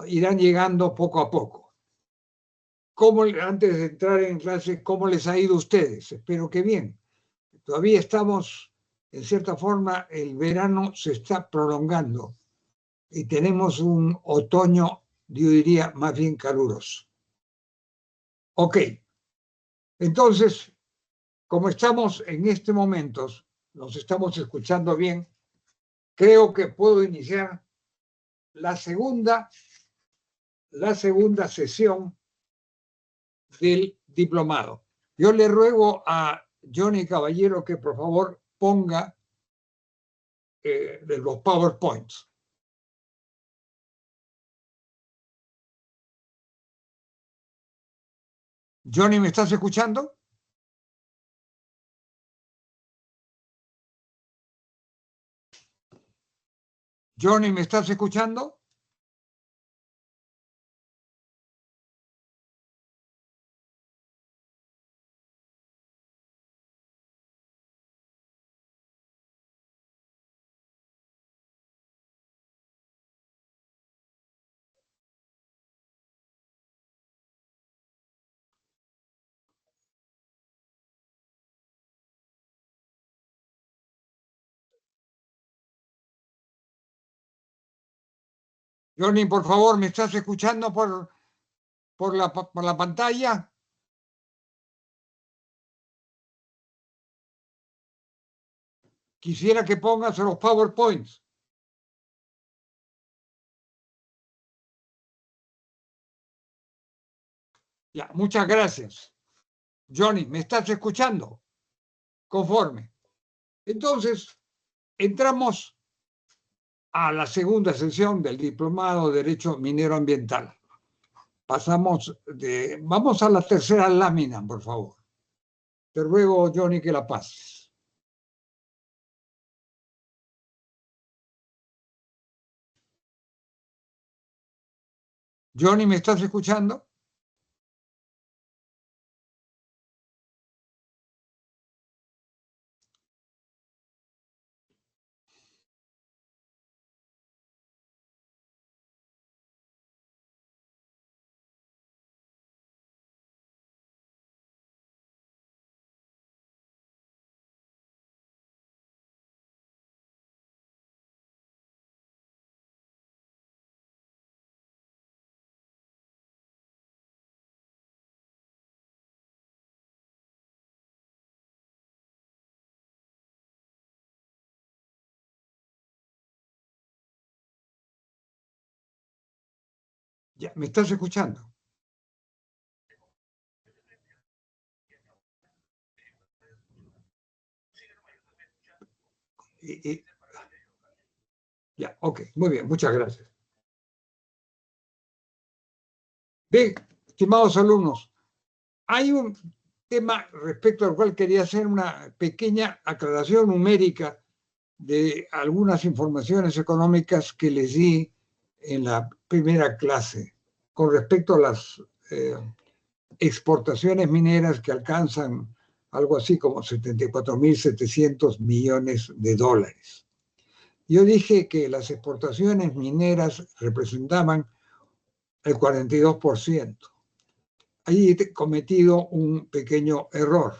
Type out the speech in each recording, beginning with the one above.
Irán llegando poco a poco. Antes de entrar en clase, ¿cómo les ha ido a ustedes? Espero que bien. Todavía estamos, en cierta forma, el verano se está prolongando y tenemos un otoño, yo diría, más bien caluroso. Ok, entonces, como estamos en este momento, nos estamos escuchando bien, creo que puedo iniciar la segunda sesión del diplomado. Yo le ruego a Johnny Caballero que por favor ponga los PowerPoints. Johnny, ¿me estás escuchando? Johnny, ¿me estás escuchando? Johnny, por favor, ¿me estás escuchando por la pantalla? Quisiera que pongas los PowerPoints. Ya, muchas gracias. Johnny, ¿me estás escuchando? Conforme. Entonces, entramos a la segunda sesión del Diplomado de Derecho Minero Ambiental. Vamos a la tercera lámina, por favor. Te ruego, Johnny, que la pases. Johnny, ¿me estás escuchando? Ya, ¿me estás escuchando? Ya, ok, muy bien, muchas gracias. Bien, estimados alumnos, hay un tema respecto al cual quería hacer una pequeña aclaración numérica de algunas informaciones económicas que les di en la primera clase con respecto a las exportaciones mineras que alcanzan algo así como 74.700 millones de dólares. Yo dije que las exportaciones mineras representaban el 42%. Ahí he cometido un pequeño error.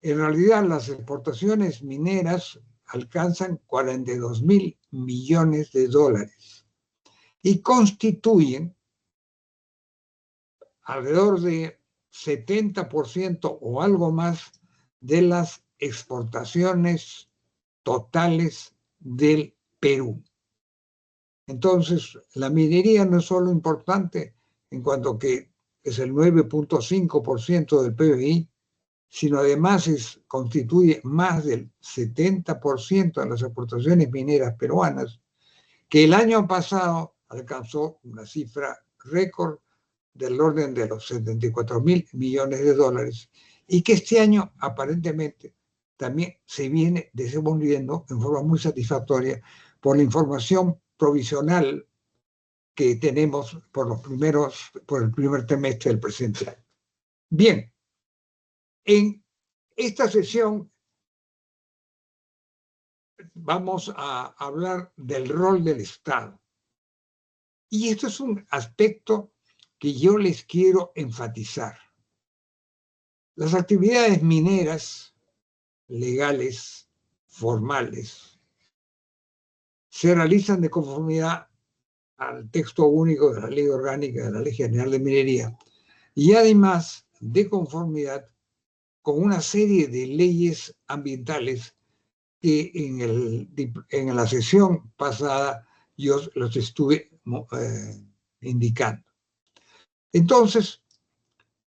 En realidad, las exportaciones mineras alcanzan 42.000 millones de dólares y constituyen alrededor de 70% o algo más de las exportaciones totales del Perú. Entonces, la minería no es solo importante en cuanto que es el 9.5% del PBI, sino además constituye más del 70% de las exportaciones mineras peruanas, que el año pasado alcanzó una cifra récord del orden de los 74.000 millones de dólares y que este año aparentemente también se viene desenvolviendo en forma muy satisfactoria por la información provisional que tenemos por el primer trimestre del presente año. Bien, en esta sesión vamos a hablar del rol del Estado. Y esto es un aspecto que yo les quiero enfatizar. Las actividades mineras legales, formales, se realizan de conformidad al texto único de la Ley Orgánica de la Ley General de Minería y además de conformidad con una serie de leyes ambientales que en la sesión pasada yo los estuve indicando. Entonces,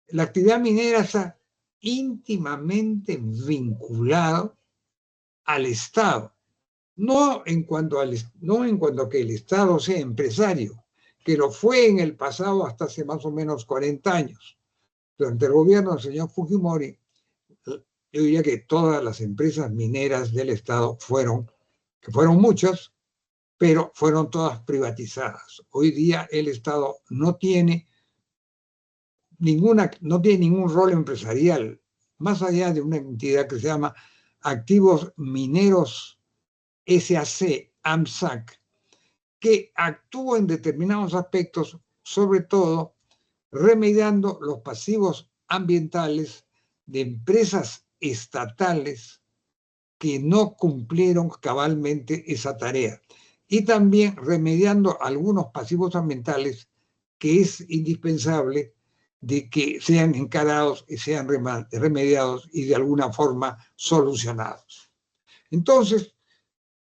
la actividad minera está íntimamente vinculada al Estado, no en cuanto a que el Estado sea empresario, que lo fue en el pasado hasta hace más o menos 40 años. Durante el gobierno del señor Fujimori, yo diría que todas las empresas mineras del Estado que fueron muchas, pero fueron todas privatizadas. Hoy día el Estado no tiene ningún rol empresarial, más allá de una entidad que se llama Activos Mineros SAC, AMSAC, que actúa en determinados aspectos, sobre todo remediando los pasivos ambientales de empresas estatales que no cumplieron cabalmente esa tarea. Y también remediando algunos pasivos ambientales que es indispensable de que sean encarados y sean remediados y de alguna forma solucionados. Entonces,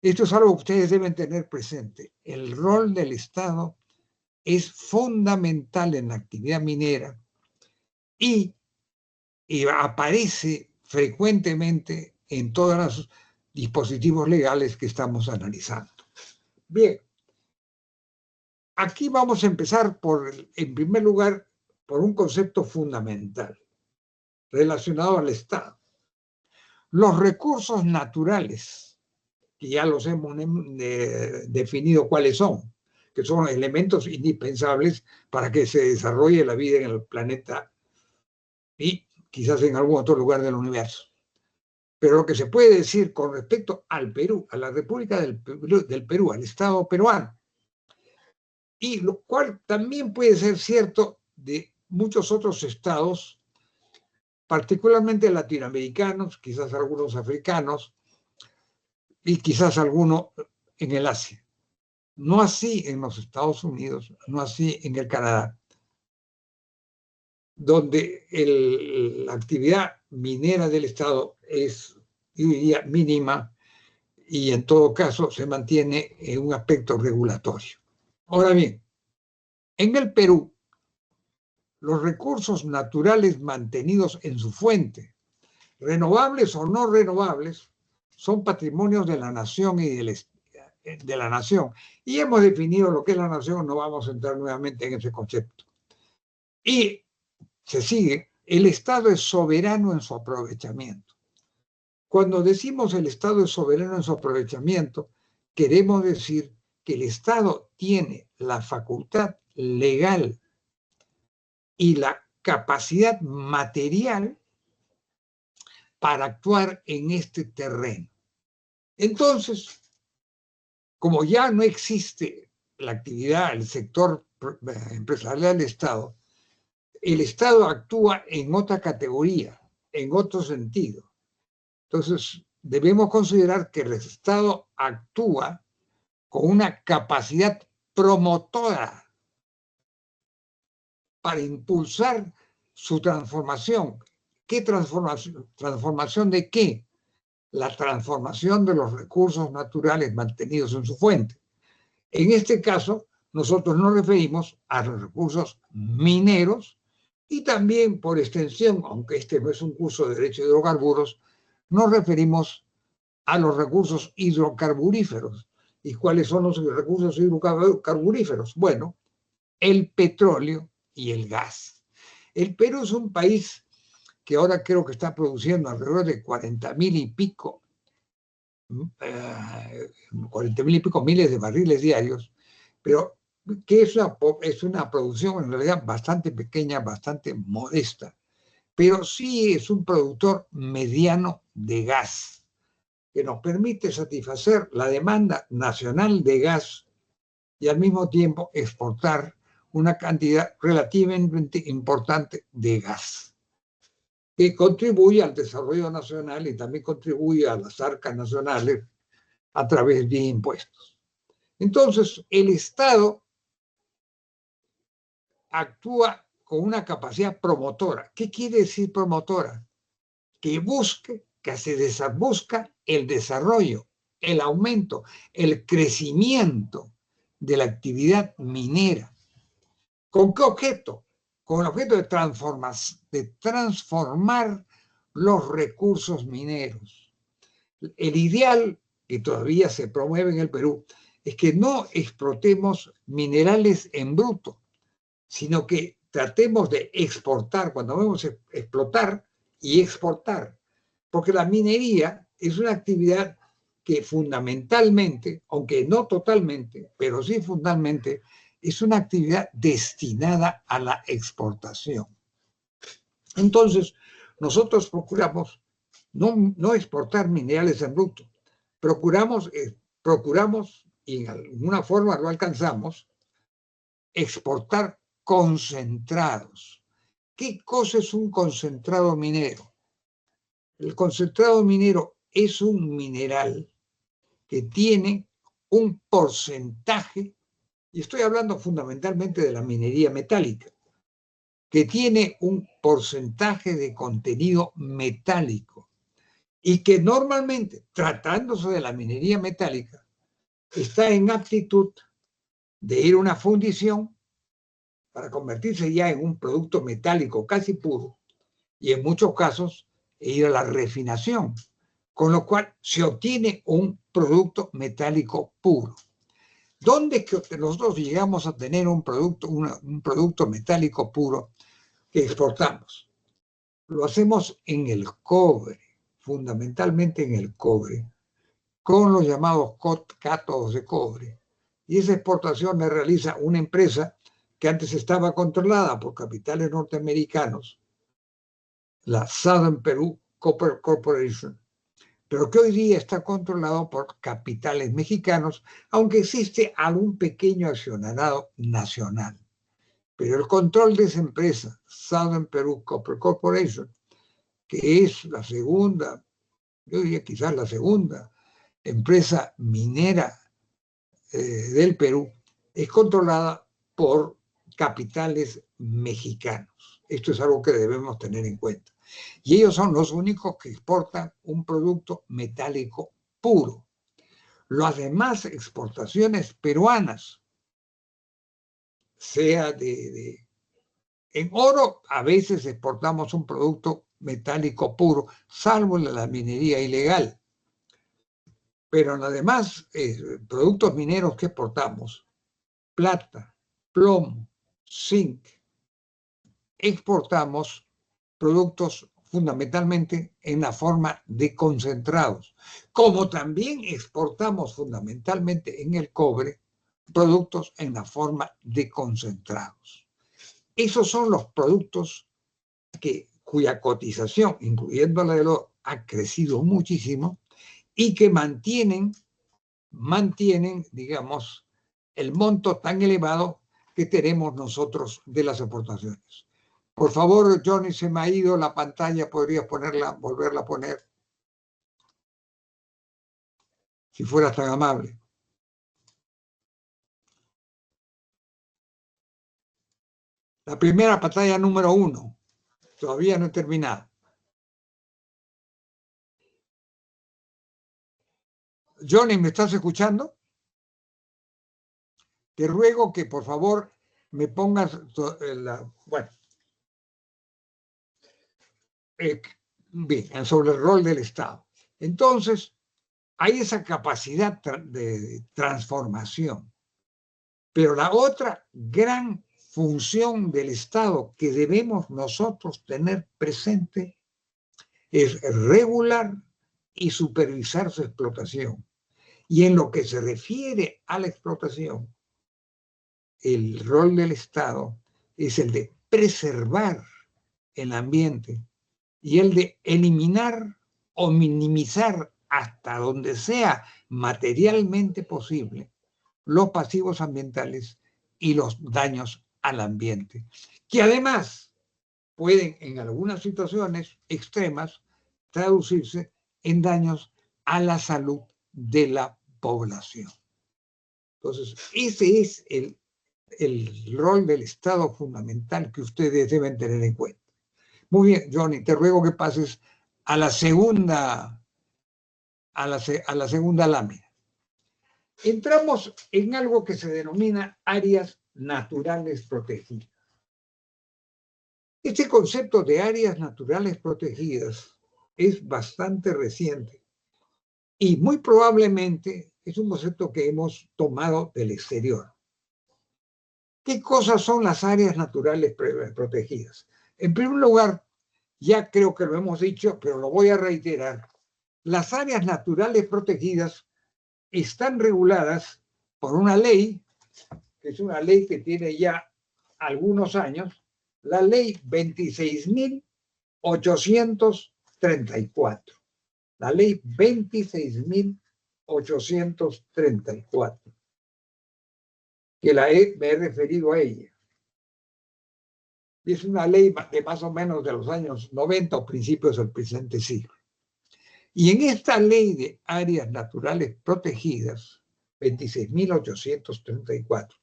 esto es algo que ustedes deben tener presente. El rol del Estado es fundamental en la actividad minera y aparece frecuentemente en todos los dispositivos legales que estamos analizando. Bien, aquí vamos a empezar en primer lugar, por un concepto fundamental relacionado al Estado. Los recursos naturales, que ya los hemos definido cuáles son, que son elementos indispensables para que se desarrolle la vida en el planeta y quizás en algún otro lugar del universo. Pero lo que se puede decir con respecto al Perú, a la República del Perú, al Estado peruano, y lo cual también puede ser cierto de muchos otros estados, particularmente latinoamericanos, quizás algunos africanos y quizás algunos en el Asia. No así en los Estados Unidos, no así en el Canadá, donde la actividad minera del Estado es, yo diría, mínima y en todo caso se mantiene en un aspecto regulatorio. Ahora bien, en el Perú, los recursos naturales mantenidos en su fuente, renovables o no renovables, son patrimonios de la nación y de la nación. Y hemos definido lo que es la nación, no vamos a entrar nuevamente en ese concepto. Y se sigue, el Estado es soberano en su aprovechamiento. Cuando decimos el Estado es soberano en su aprovechamiento, queremos decir que el Estado tiene la facultad legal y la capacidad material para actuar en este terreno. Entonces, como ya no existe la actividad, el sector empresarial del Estado, el Estado actúa en otra categoría, en otro sentido. Entonces, debemos considerar que el Estado actúa con una capacidad promotora para impulsar su transformación. ¿Qué transformación? ¿Transformación de qué? La transformación de los recursos naturales mantenidos en su fuente. En este caso, nosotros nos referimos a los recursos mineros y también, por extensión, aunque este no es un curso de derecho de hidrocarburos, nos referimos a los recursos hidrocarburíferos. ¿Y cuáles son los recursos hidrocarburíferos? Bueno, el petróleo y el gas. El Perú es un país que ahora creo que está produciendo alrededor de 40.000 y pico, 40.000 y pico miles de barriles diarios, pero que es una producción en realidad bastante pequeña, bastante modesta, pero sí es un productor mediano de gas, que nos permite satisfacer la demanda nacional de gas y al mismo tiempo exportar una cantidad relativamente importante de gas, que contribuye al desarrollo nacional y también contribuye a las arcas nacionales a través de impuestos. Entonces, el Estado actúa con una capacidad promotora. ¿Qué quiere decir promotora? Que busca el desarrollo, el aumento, el crecimiento de la actividad minera. ¿Con qué objeto? Con el objeto de transformar los recursos mineros. El ideal que todavía se promueve en el Perú es que no explotemos minerales en bruto, sino que tratemos de exportar, cuando vemos explotar y exportar, porque la minería es una actividad que fundamentalmente, aunque no totalmente, pero sí fundamentalmente, es una actividad destinada a la exportación. Entonces, nosotros procuramos no exportar minerales en bruto, procuramos y en alguna forma lo alcanzamos, exportar concentrados. ¿Qué cosa es un concentrado minero? El concentrado minero es un mineral que tiene un porcentaje, y estoy hablando fundamentalmente de la minería metálica, que tiene un porcentaje de contenido metálico y que normalmente, tratándose de la minería metálica, está en aptitud de ir a una fundición para convertirse ya en un producto metálico casi puro y en muchos casos ir a la refinación, con lo cual se obtiene un producto metálico puro. ¿Dónde es que nosotros llegamos a tener un producto metálico puro que exportamos? Lo hacemos en el cobre, fundamentalmente en el cobre, con los llamados cátodos de cobre. Y esa exportación la realiza una empresa que antes estaba controlada por capitales norteamericanos, la Southern Peru Copper Corporation, pero que hoy día está controlado por capitales mexicanos, aunque existe algún pequeño accionariado nacional. Pero el control de esa empresa, Southern Peru Copper Corporation, que es la segunda, yo diría quizás la segunda empresa minera del Perú, es controlada por capitales mexicanos. Esto es algo que debemos tener en cuenta. Y ellos son los únicos que exportan un producto metálico puro. Las demás exportaciones peruanas, sea en oro, a veces exportamos un producto metálico puro, salvo la minería ilegal. Pero en los demás productos mineros que exportamos, plata, plomo, zinc, exportamos productos fundamentalmente en la forma de concentrados, como también exportamos fundamentalmente en el cobre productos en la forma de concentrados. Esos son los productos cuya cotización, incluyendo la del oro, ha crecido muchísimo y que mantienen, digamos, el monto tan elevado que tenemos nosotros de las exportaciones. Por favor, Johnny, se me ha ido la pantalla, podrías volverla a poner, si fueras tan amable. La primera pantalla número 1, todavía no he terminado. Johnny, ¿me estás escuchando? Te ruego que por favor me pongas bueno, bien, sobre el rol del Estado. Entonces, hay esa capacidad de transformación. Pero la otra gran función del Estado que debemos nosotros tener presente es regular y supervisar su explotación. Y en lo que se refiere a la explotación, el rol del Estado es el de preservar el ambiente y el de eliminar o minimizar hasta donde sea materialmente posible los pasivos ambientales y los daños al ambiente, que además pueden en algunas situaciones extremas traducirse en daños a la salud de la población. Entonces, ese es el rol del Estado fundamental que ustedes deben tener en cuenta. Muy bien, Johnny, te ruego que pases a la segunda, a la segunda lámina. Entramos en algo que se denomina áreas naturales protegidas. Este concepto de áreas naturales protegidas es bastante reciente y muy probablemente es un concepto que hemos tomado del exterior. ¿Qué cosas son las áreas naturales protegidas? En primer lugar, ya creo que lo hemos dicho, pero lo voy a reiterar. Las áreas naturales protegidas están reguladas por una ley, que es una ley que tiene ya algunos años, la ley 26.834. La ley 26.834. Que me he referido a ella. Es una ley de más o menos de los años 90 o principios del presente siglo. Y en esta ley de áreas naturales protegidas, 26.834,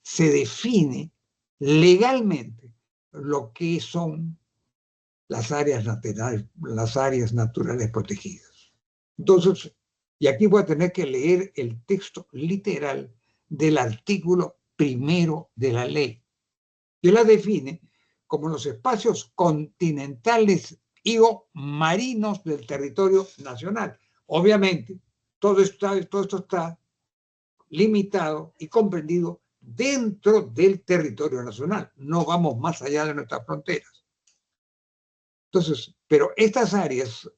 se define legalmente lo que son las áreas naturales protegidas. Entonces, y aquí voy a tener que leer el texto literal del artículo 1 de la ley, que la define como los espacios continentales y o marinos del territorio nacional. Obviamente, todo esto está limitado y comprendido dentro del territorio nacional. No vamos más allá de nuestras fronteras. Entonces, pero estas áreas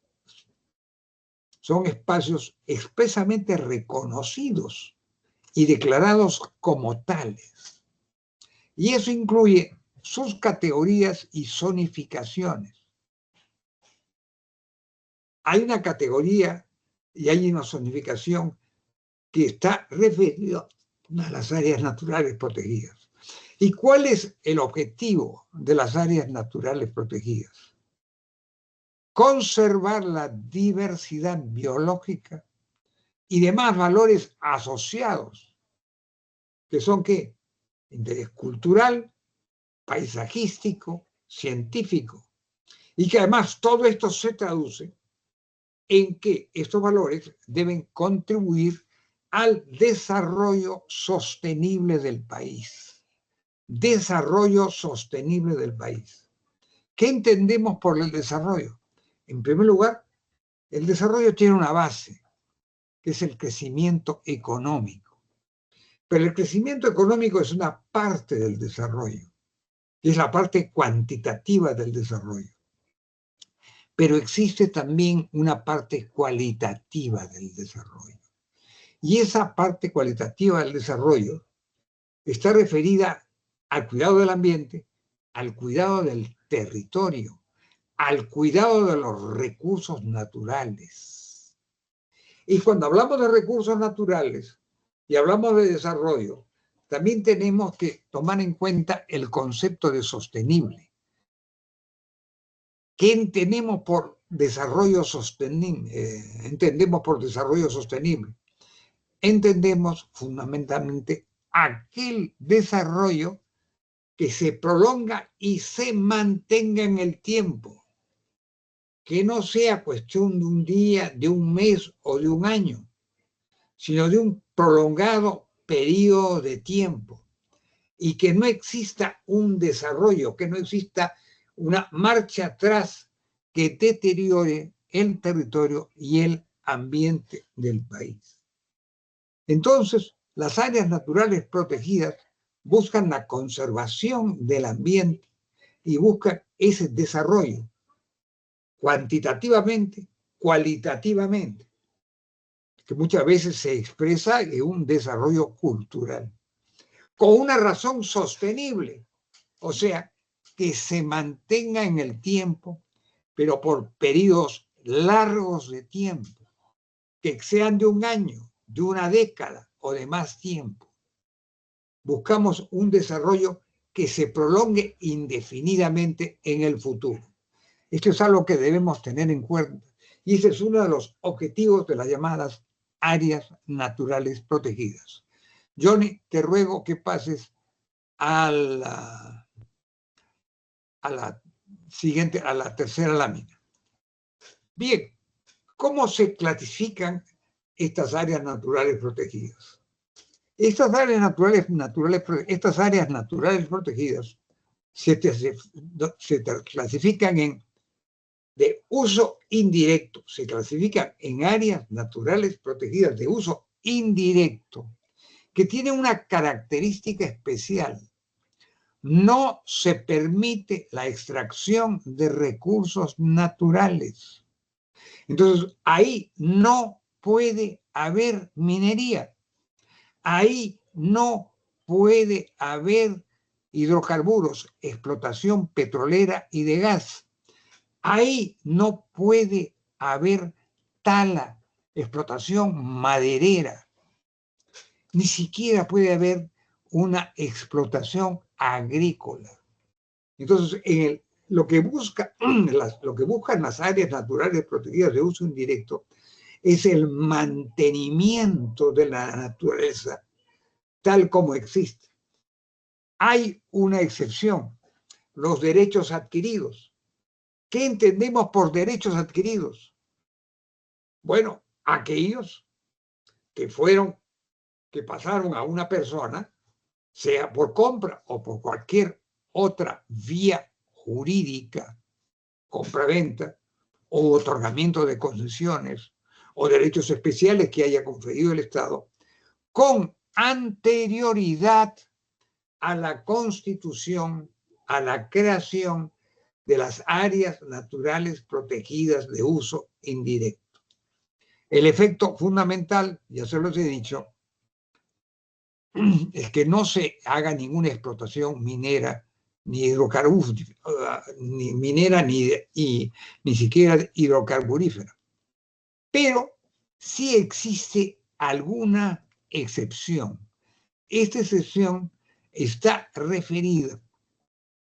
son espacios expresamente reconocidos y declarados como tales. Y eso incluye sus categorías y zonificaciones. Hay una categoría y hay una zonificación que está referida a las áreas naturales protegidas. ¿Y cuál es el objetivo de las áreas naturales protegidas? Conservar la diversidad biológica y demás valores asociados, que son ¿qué? Interés cultural, paisajístico, científico, y que además todo esto se traduce en que estos valores deben contribuir al desarrollo sostenible del país. Desarrollo sostenible del país. ¿Qué entendemos por el desarrollo? En primer lugar, el desarrollo tiene una base, que es el crecimiento económico. Pero el crecimiento económico es una parte del desarrollo, es la parte cuantitativa del desarrollo. Pero existe también una parte cualitativa del desarrollo. Y esa parte cualitativa del desarrollo está referida al cuidado del ambiente, al cuidado del territorio, al cuidado de los recursos naturales. Y cuando hablamos de recursos naturales y hablamos de desarrollo, también tenemos que tomar en cuenta el concepto de sostenible. ¿Qué entendemos por desarrollo sostenible? Entendemos fundamentalmente aquel desarrollo que se prolonga y se mantenga en el tiempo, que no sea cuestión de un día, de un mes o de un año, sino de un prolongado periodo de tiempo, y que no exista un desarrollo, que no exista una marcha atrás que deteriore el territorio y el ambiente del país. Entonces, las áreas naturales protegidas buscan la conservación del ambiente y buscan ese desarrollo cuantitativamente, cualitativamente, que muchas veces se expresa en un desarrollo cultural, con una razón sostenible, o sea, que se mantenga en el tiempo, pero por periodos largos de tiempo, que sean de un año, de una década, o de más tiempo. Buscamos un desarrollo que se prolongue indefinidamente en el futuro. Esto es algo que debemos tener en cuenta y ese es uno de los objetivos de las llamadas áreas naturales protegidas. Johnny, te ruego que pases a la siguiente, a la tercera lámina. Bien, ¿cómo se clasifican estas áreas naturales protegidas? Estas áreas naturales protegidas se clasifican de uso indirecto, se clasifican en áreas naturales protegidas de uso indirecto, que tienen una característica especial. No se permite la extracción de recursos naturales. Entonces, ahí no puede haber minería. Ahí no puede haber hidrocarburos, explotación petrolera y de gas. Ahí no puede haber tala, explotación maderera. Ni siquiera puede haber una explotación agrícola. Entonces, lo que buscan las áreas naturales protegidas de uso indirecto es el mantenimiento de la naturaleza tal como existe. Hay una excepción, los derechos adquiridos. ¿Qué entendemos por derechos adquiridos? Bueno, aquellos que pasaron a una persona, sea por compra o por cualquier otra vía jurídica, compra-venta o otorgamiento de concesiones o derechos especiales que haya conferido el Estado, con anterioridad a la constitución, a la creación de las áreas naturales protegidas de uso indirecto. El efecto fundamental, ya se los he dicho, es que no se haga ninguna explotación minera, ni hidrocarburífera, ni minera, ni siquiera hidrocarburífera. Pero sí existe alguna excepción. Esta excepción está referida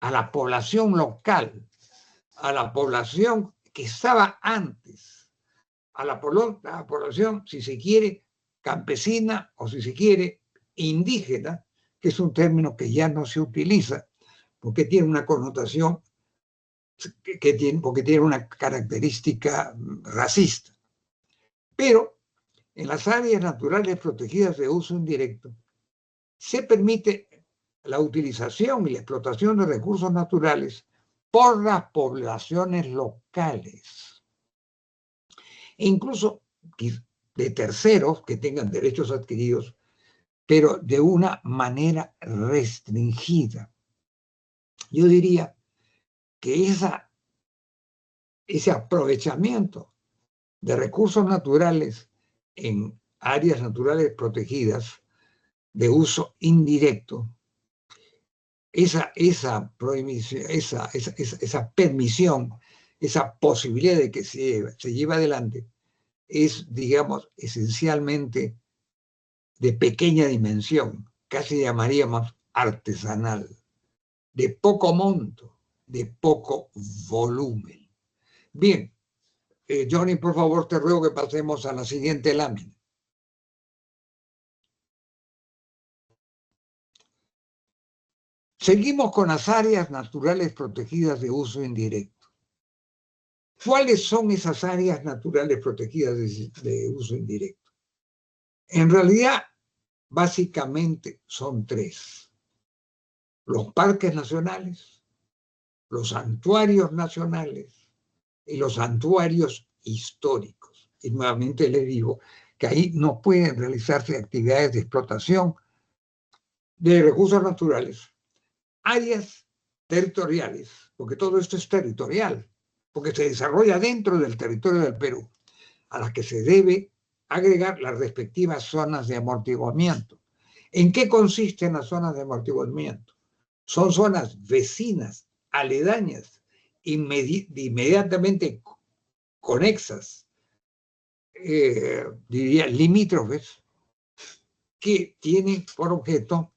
a la población local, a la población que estaba antes, a la población, si se quiere, campesina o si se quiere, indígena, que es un término que ya no se utiliza porque tiene una connotación, porque tiene una característica racista. Pero en las áreas naturales protegidas de uso indirecto se permite la utilización y la explotación de recursos naturales por las poblaciones locales. E incluso de terceros que tengan derechos adquiridos, pero de una manera restringida. Yo diría que ese aprovechamiento de recursos naturales en áreas naturales protegidas de uso indirecto, esa prohibición, esa permisión, esa posibilidad de que se lleve adelante es, digamos, esencialmente de pequeña dimensión, casi llamaríamos artesanal, de poco monto, de poco volumen. Bien, Johnny, por favor, te ruego que pasemos a la siguiente lámina. Seguimos con las áreas naturales protegidas de uso indirecto. ¿Cuáles son esas áreas naturales protegidas de uso indirecto? En realidad, básicamente son tres: los parques nacionales, los santuarios nacionales y los santuarios históricos. Y nuevamente les digo que ahí no pueden realizarse actividades de explotación de recursos naturales. Áreas territoriales, porque todo esto es territorial, porque se desarrolla dentro del territorio del Perú, a las que se debe agregar las respectivas zonas de amortiguamiento. ¿En qué consisten las zonas de amortiguamiento? Son zonas vecinas, aledañas, inmediatamente conexas, diría limítrofes, que tiene por objeto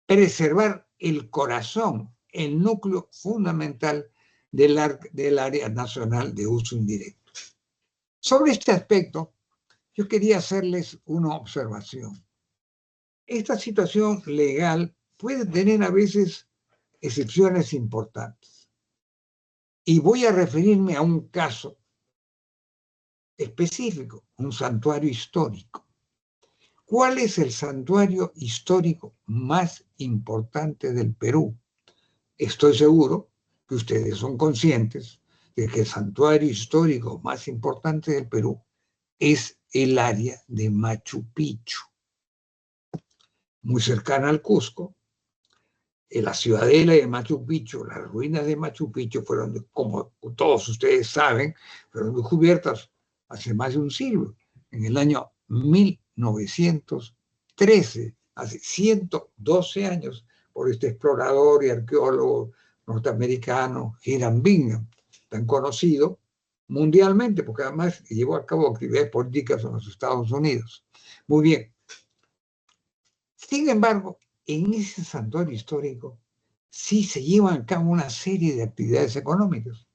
preservar el corazón, el núcleo fundamental del área nacional de uso indirecto. Sobre este aspecto, yo quería hacerles una observación. Esta situación legal puede tener a veces excepciones importantes. Y voy a referirme a un caso específico, un santuario histórico. ¿Cuál es el santuario histórico más importante del Perú? Estoy seguro que ustedes son conscientes de que el santuario histórico más importante del Perú es el área de Machu Picchu, muy cercana al Cusco. En la ciudadela de Machu Picchu, las ruinas de Machu Picchu fueron, como todos ustedes saben, fueron descubiertas hace más de un siglo, en el año 1913, hace 112 años, por este explorador y arqueólogo norteamericano Hiram Bingham, tan conocido mundialmente, porque además llevó a cabo actividades políticas en los Estados Unidos. Muy bien. Sin embargo, en ese santuario histórico sí se llevan a cabo una serie de actividades económicas.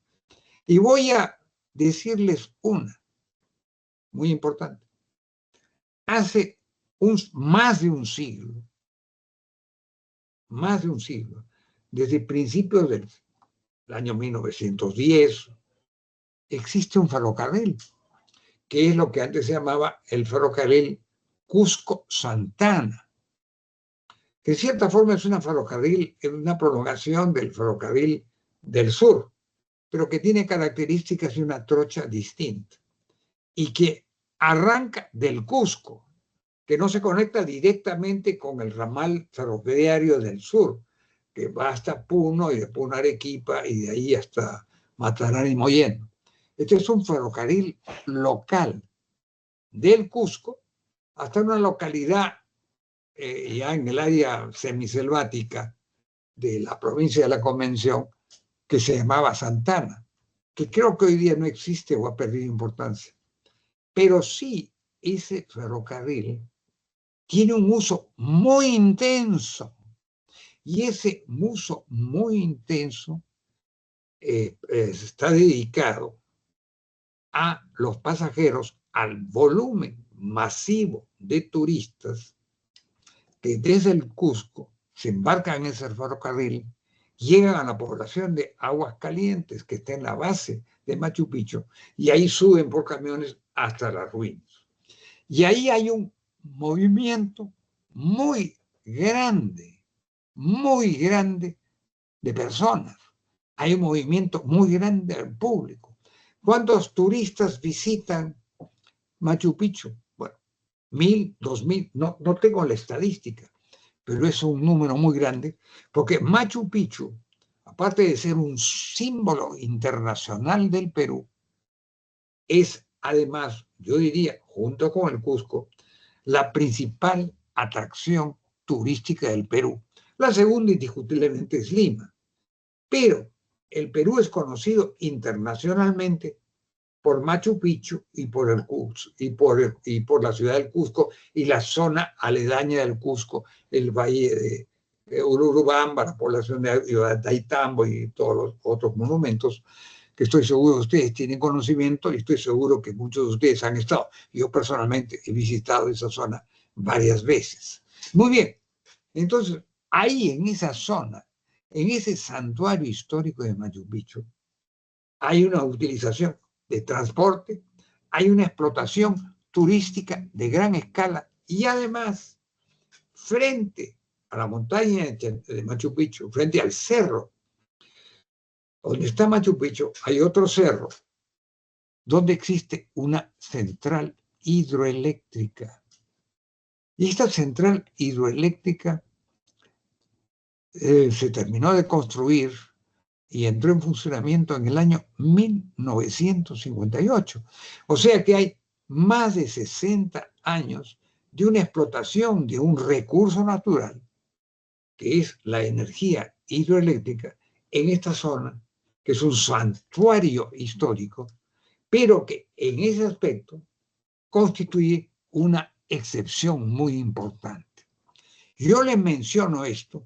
Y voy a decirles una muy importante. Hace más de un siglo, desde principios del año 1910, existe un ferrocarril, que es lo que antes se llamaba el ferrocarril Cusco-Santa Ana, que en cierta forma es una prolongación del ferrocarril del sur, pero que tiene características de una trocha distinta y que arranca del Cusco, que no se conecta directamente con el ramal ferroviario del sur, que va hasta Puno y de Puno a Arequipa y de ahí hasta Matarán y Mollendo. Este es un ferrocarril local del Cusco hasta una localidad ya en el área semiselvática de la provincia de la Convención, que se llamaba Santa Ana, que creo que hoy día no existe o ha perdido importancia. Pero sí, ese ferrocarril tiene un uso muy intenso, y ese uso muy intenso está dedicado a los pasajeros, al volumen masivo de turistas que desde el Cusco se embarcan en ese ferrocarril, llegan a la población de Aguascalientes, que está en la base de Machu Picchu, y ahí suben por camiones hasta las ruinas. Y ahí hay un movimiento muy grande de personas. Hay un movimiento muy grande del público. ¿Cuántos turistas visitan Machu Picchu? Bueno, 1.000, 2.000, no tengo la estadística, pero es un número muy grande, porque Machu Picchu, aparte de ser un símbolo internacional del Perú, es además, yo diría, junto con el Cusco, la principal atracción turística del Perú. La segunda, indiscutiblemente, es Lima. Pero el Perú es conocido internacionalmente por Machu Picchu y por el Cusco, y por la ciudad del Cusco y la zona aledaña del Cusco, el valle de Urubamba, la población de Ollantaytambo y todos los otros monumentos que estoy seguro que ustedes tienen conocimiento y estoy seguro que muchos de ustedes han estado. Yo personalmente he visitado esa zona varias veces. Muy bien, entonces ahí en esa zona, en ese santuario histórico de Machu Picchu, hay una utilización de transporte, hay una explotación turística de gran escala y además, frente a la montaña de Machu Picchu, frente al cerro donde está Machu Picchu, hay otro cerro donde existe una central hidroeléctrica. Y esta central hidroeléctrica se terminó de construir y entró en funcionamiento en el año 1958. O sea que hay más de 60 años de una explotación de un recurso natural, que es la energía hidroeléctrica, en esta zona, que es un santuario histórico, pero que en ese aspecto constituye una excepción muy importante. Yo les menciono esto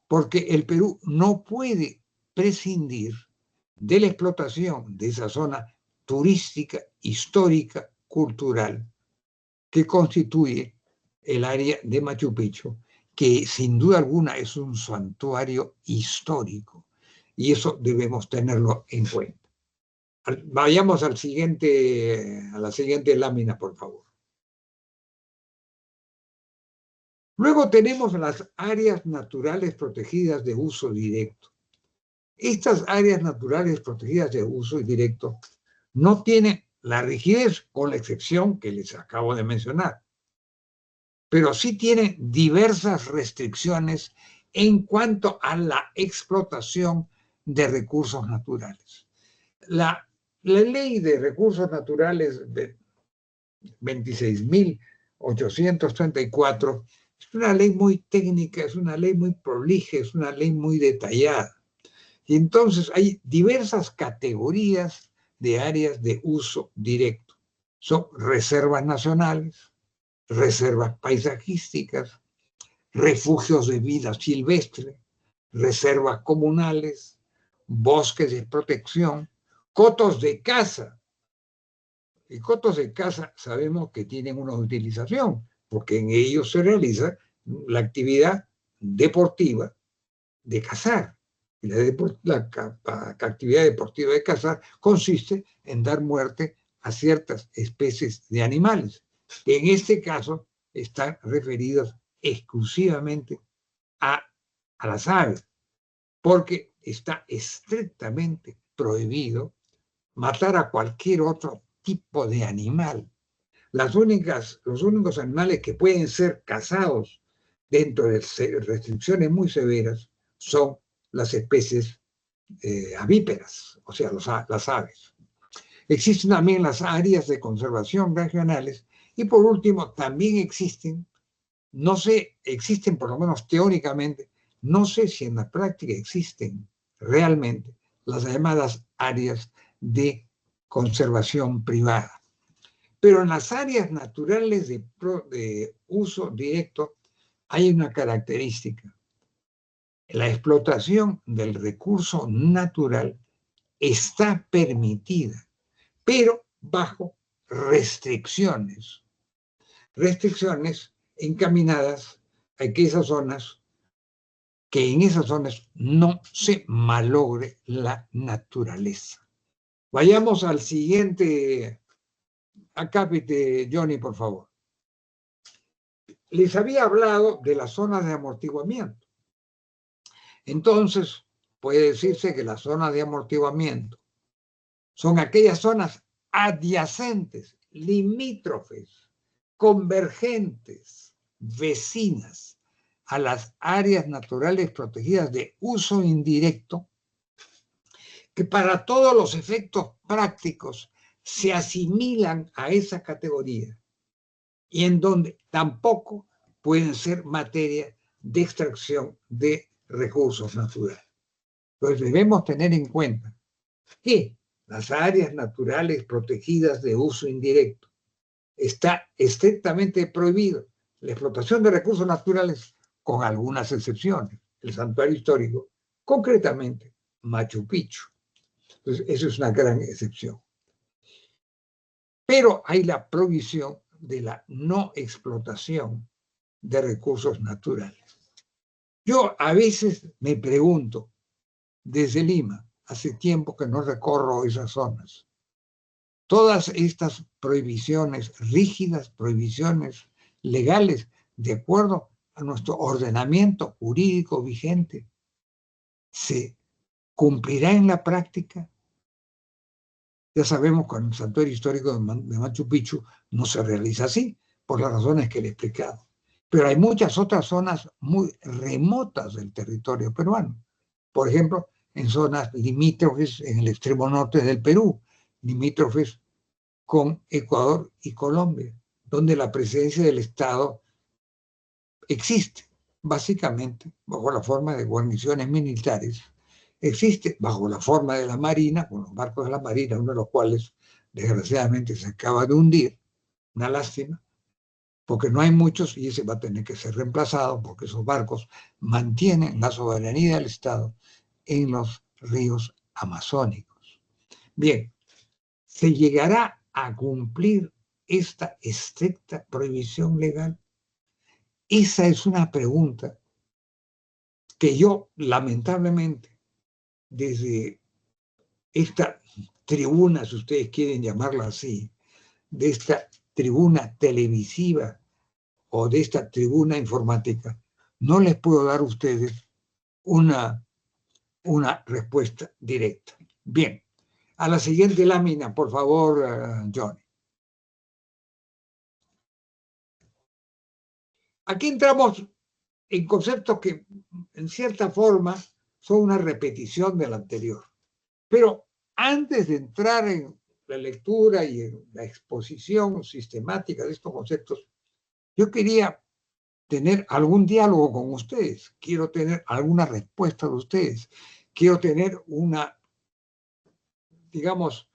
porque el Perú no puede prescindir de la explotación de esa zona turística, histórica, cultural, que constituye el área de Machu Picchu, que sin duda alguna es un santuario histórico, y eso debemos tenerlo en cuenta. Vayamos a la siguiente lámina, por favor. Luego tenemos las áreas naturales protegidas de uso directo. Estas áreas naturales protegidas de uso directo no tienen la rigidez, con la excepción que les acabo de mencionar, pero sí tienen diversas restricciones en cuanto a la explotación de recursos naturales. La ley de recursos naturales de 26.834 es una ley muy técnica, es una ley muy prolija, es una ley muy detallada. Y entonces hay diversas categorías de áreas de uso directo. Son reservas nacionales, reservas paisajísticas, refugios de vida silvestre, reservas comunales, bosques de protección, cotos de caza. Y cotos de caza sabemos que tienen una utilización, porque en ellos se realiza la actividad deportiva de cazar. Y la actividad deportiva de cazar consiste en dar muerte a ciertas especies de animales, que en este caso están referidos exclusivamente a las aves, porque está estrictamente prohibido matar a cualquier otro tipo de animal. Los únicos animales que pueden ser cazados dentro de restricciones muy severas son las especies avíperas, o sea, las aves. Existen también las áreas de conservación regionales y por último también existen por lo menos teóricamente, no sé si en la práctica existen realmente las llamadas áreas de conservación privada. Pero en las áreas naturales de uso directo hay una característica. La explotación del recurso natural está permitida, pero bajo restricciones. Restricciones encaminadas a que en esas zonas no se malogre la naturaleza. Vayamos al siguiente acápite, Johnny, por favor. Les había hablado de las zonas de amortiguamiento. Entonces, puede decirse que las zonas de amortiguamiento son aquellas zonas adyacentes, limítrofes, convergentes, vecinas a las áreas naturales protegidas de uso indirecto, que para todos los efectos prácticos se asimilan a esa categoría y en donde tampoco pueden ser materia de extracción de recursos naturales. Entonces debemos tener en cuenta que las áreas naturales protegidas de uso indirecto está estrictamente prohibido la explotación de recursos naturales con algunas excepciones. El santuario histórico, concretamente Machu Picchu. Entonces, eso es una gran excepción. Pero hay la prohibición de la no explotación de recursos naturales. Yo a veces me pregunto, desde Lima, hace tiempo que no recorro esas zonas, todas estas prohibiciones rígidas, prohibiciones legales, de acuerdo a nuestro ordenamiento jurídico vigente, ¿se cumplirá en la práctica? Ya sabemos que en el santuario histórico de Machu Picchu no se realiza así, por las razones que le he explicado. Pero hay muchas otras zonas muy remotas del territorio peruano. Por ejemplo, en zonas limítrofes en el extremo norte del Perú, limítrofes con Ecuador y Colombia, donde la presencia del Estado existe, básicamente bajo la forma de guarniciones militares, existe bajo la forma de la Marina, con los barcos de la Marina, uno de los cuales desgraciadamente se acaba de hundir, una lástima, porque no hay muchos y ese va a tener que ser reemplazado porque esos barcos mantienen la soberanía del Estado en los ríos amazónicos. Bien, ¿se llegará a cumplir esta estricta prohibición legal? Esa es una pregunta que yo, lamentablemente, desde esta tribuna, si ustedes quieren llamarla así, de esta tribuna televisiva o de esta tribuna informática, no les puedo dar a ustedes una respuesta directa. Bien, a la siguiente lámina, por favor, Johnny. Aquí entramos en conceptos que, en cierta forma, son una repetición del anterior. Pero antes de entrar en la lectura y en la exposición sistemática de estos conceptos, yo quería tener algún diálogo con ustedes, quiero tener alguna respuesta de ustedes, quiero tener una, digamos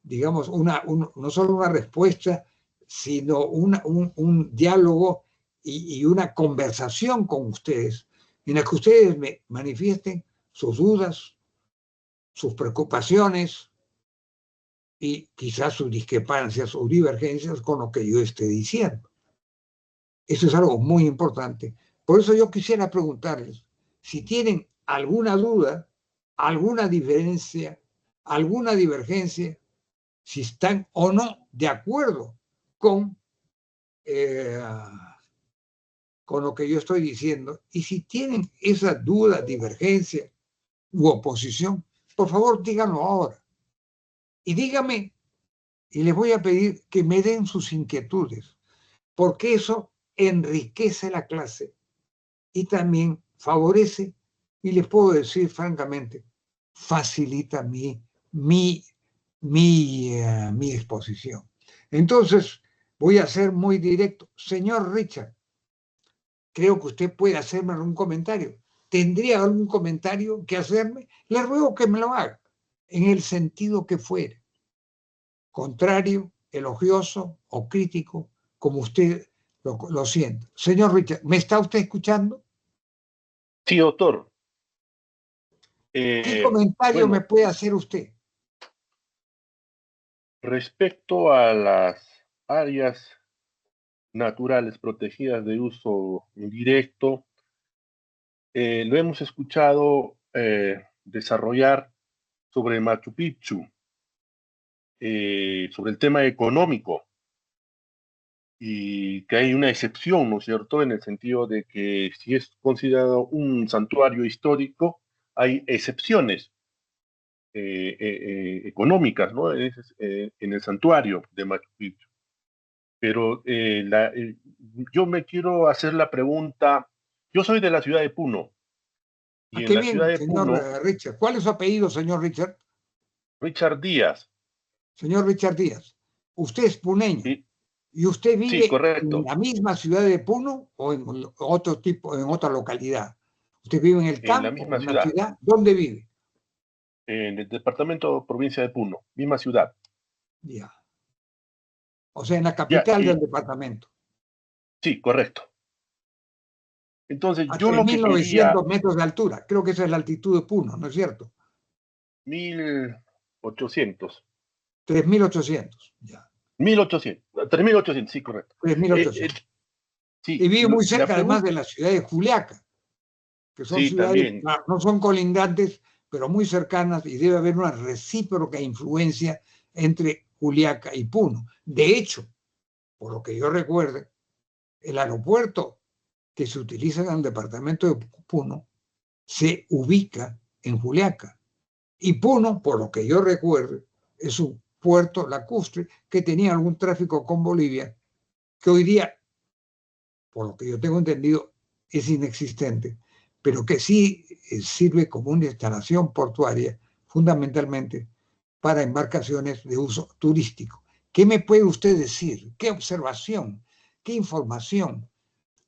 no solo una respuesta, sino un diálogo y una conversación con ustedes, en la que ustedes me manifiesten sus dudas, sus preocupaciones y quizás sus discrepancias o divergencias con lo que yo esté diciendo. Eso es algo muy importante. Por eso yo quisiera preguntarles si tienen alguna duda, alguna diferencia, alguna divergencia, si están o no de acuerdo con, eh, con lo que yo estoy diciendo. Y si tienen esa duda, divergencia u oposición, por favor díganlo ahora. Y díganme, y les voy a pedir que me den sus inquietudes, porque eso enriquece la clase y también favorece, y les puedo decir francamente, facilita mi exposición. Entonces, voy a ser muy directo. Señor Richard, creo que usted puede hacerme algún comentario. ¿Tendría algún comentario que hacerme? Le ruego que me lo haga, en el sentido que fuere. Contrario, elogioso o crítico, como usted lo sienta. Señor Richard, ¿me está usted escuchando? Sí, doctor. ¿Qué comentario me puede hacer usted? Respecto a las áreas naturales protegidas de uso indirecto, lo hemos escuchado desarrollar sobre Machu Picchu, sobre el tema económico, y que hay una excepción, ¿no es cierto?, en el sentido de que si es considerado un santuario histórico, hay excepciones económicas, ¿no?, en el santuario de Machu Picchu. Pero yo me quiero hacer la pregunta, yo soy de la ciudad de Puno, y en Qué la ciudad bien, de señor Puno, Richard. ¿Cuál es su apellido, señor Richard? Richard Díaz. Señor Richard Díaz, usted es puneño Sí, y usted sí, vive en correcto, la misma ciudad de Puno o en otro tipo, en otra localidad. ¿Usted vive en el en la campo o misma en la ciudad, ciudad? ¿Dónde vive? en el departamento provincia de Puno, misma ciudad. Ya. O sea, en la Ya, capital del departamento, sí, correcto. Entonces, a yo lo que quería, 3.900 metros de altura. Creo que esa es la altitud de Puno, ¿no es cierto? 1800, 3.800, ya. 1800, 3800, sí, correcto. Eh, eh, 3.800. Y sí, vive muy la cerca, además, pregunta, de la ciudad de Juliaca, que son sí, ciudades, también, no son colindantes, pero muy cercanas, y debe haber una recíproca influencia entre Juliaca y Puno. De hecho, por lo que yo recuerde, el aeropuerto que se utiliza en el departamento de Puno se ubica en Juliaca. Y Puno, por lo que yo recuerde, es un puerto lacustre que tenía algún tráfico con Bolivia, que hoy día, por lo que yo tengo entendido, es inexistente, pero que sí sirve como una instalación portuaria, fundamentalmente para embarcaciones de uso turístico. ¿Qué me puede usted decir? ¿Qué observación? ¿Qué información?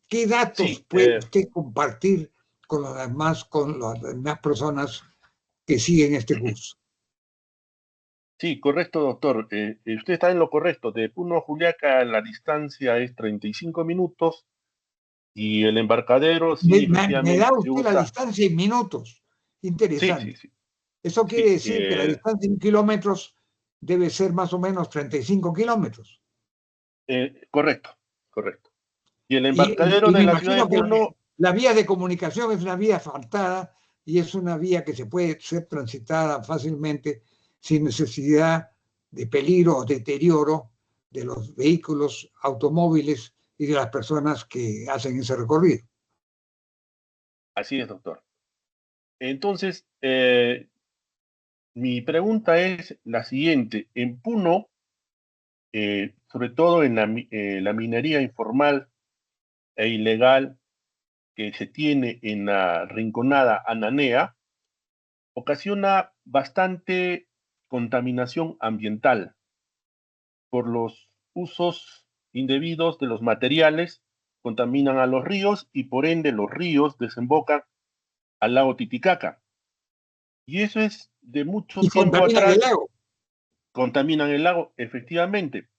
¿Qué datos sí, puede usted compartir con con las demás personas que siguen este curso? Sí, correcto, doctor. Usted está en lo correcto. De Puno a Juliaca la distancia es 35 minutos y el embarcadero, sí, Me da efectivamente, se usted la usa. distancia en minutos. Sí, sí, Interesante. sí. Eso quiere Sí, decir que la distancia en kilómetros debe ser más o menos 35 kilómetros. correcto, correcto. Y el Y, embarcadero y de me la ciudad de imagino que Puno, la vía de comunicación es una vía asfaltada y es una vía que se puede ser transitada fácilmente sin necesidad de peligro o deterioro de los vehículos, automóviles y de las personas que hacen ese recorrido. así es, doctor. Entonces, mi pregunta es la siguiente. En Puno, sobre todo en la minería informal e ilegal que se tiene en la rinconada Ananea, ocasiona bastante contaminación ambiental por los usos indebidos de los materiales, contaminan a los ríos y por ende los ríos desembocan al lago Titicaca. Y eso es de mucho Y tiempo contaminan el atrás, lago. contaminan el lago, efectivamente.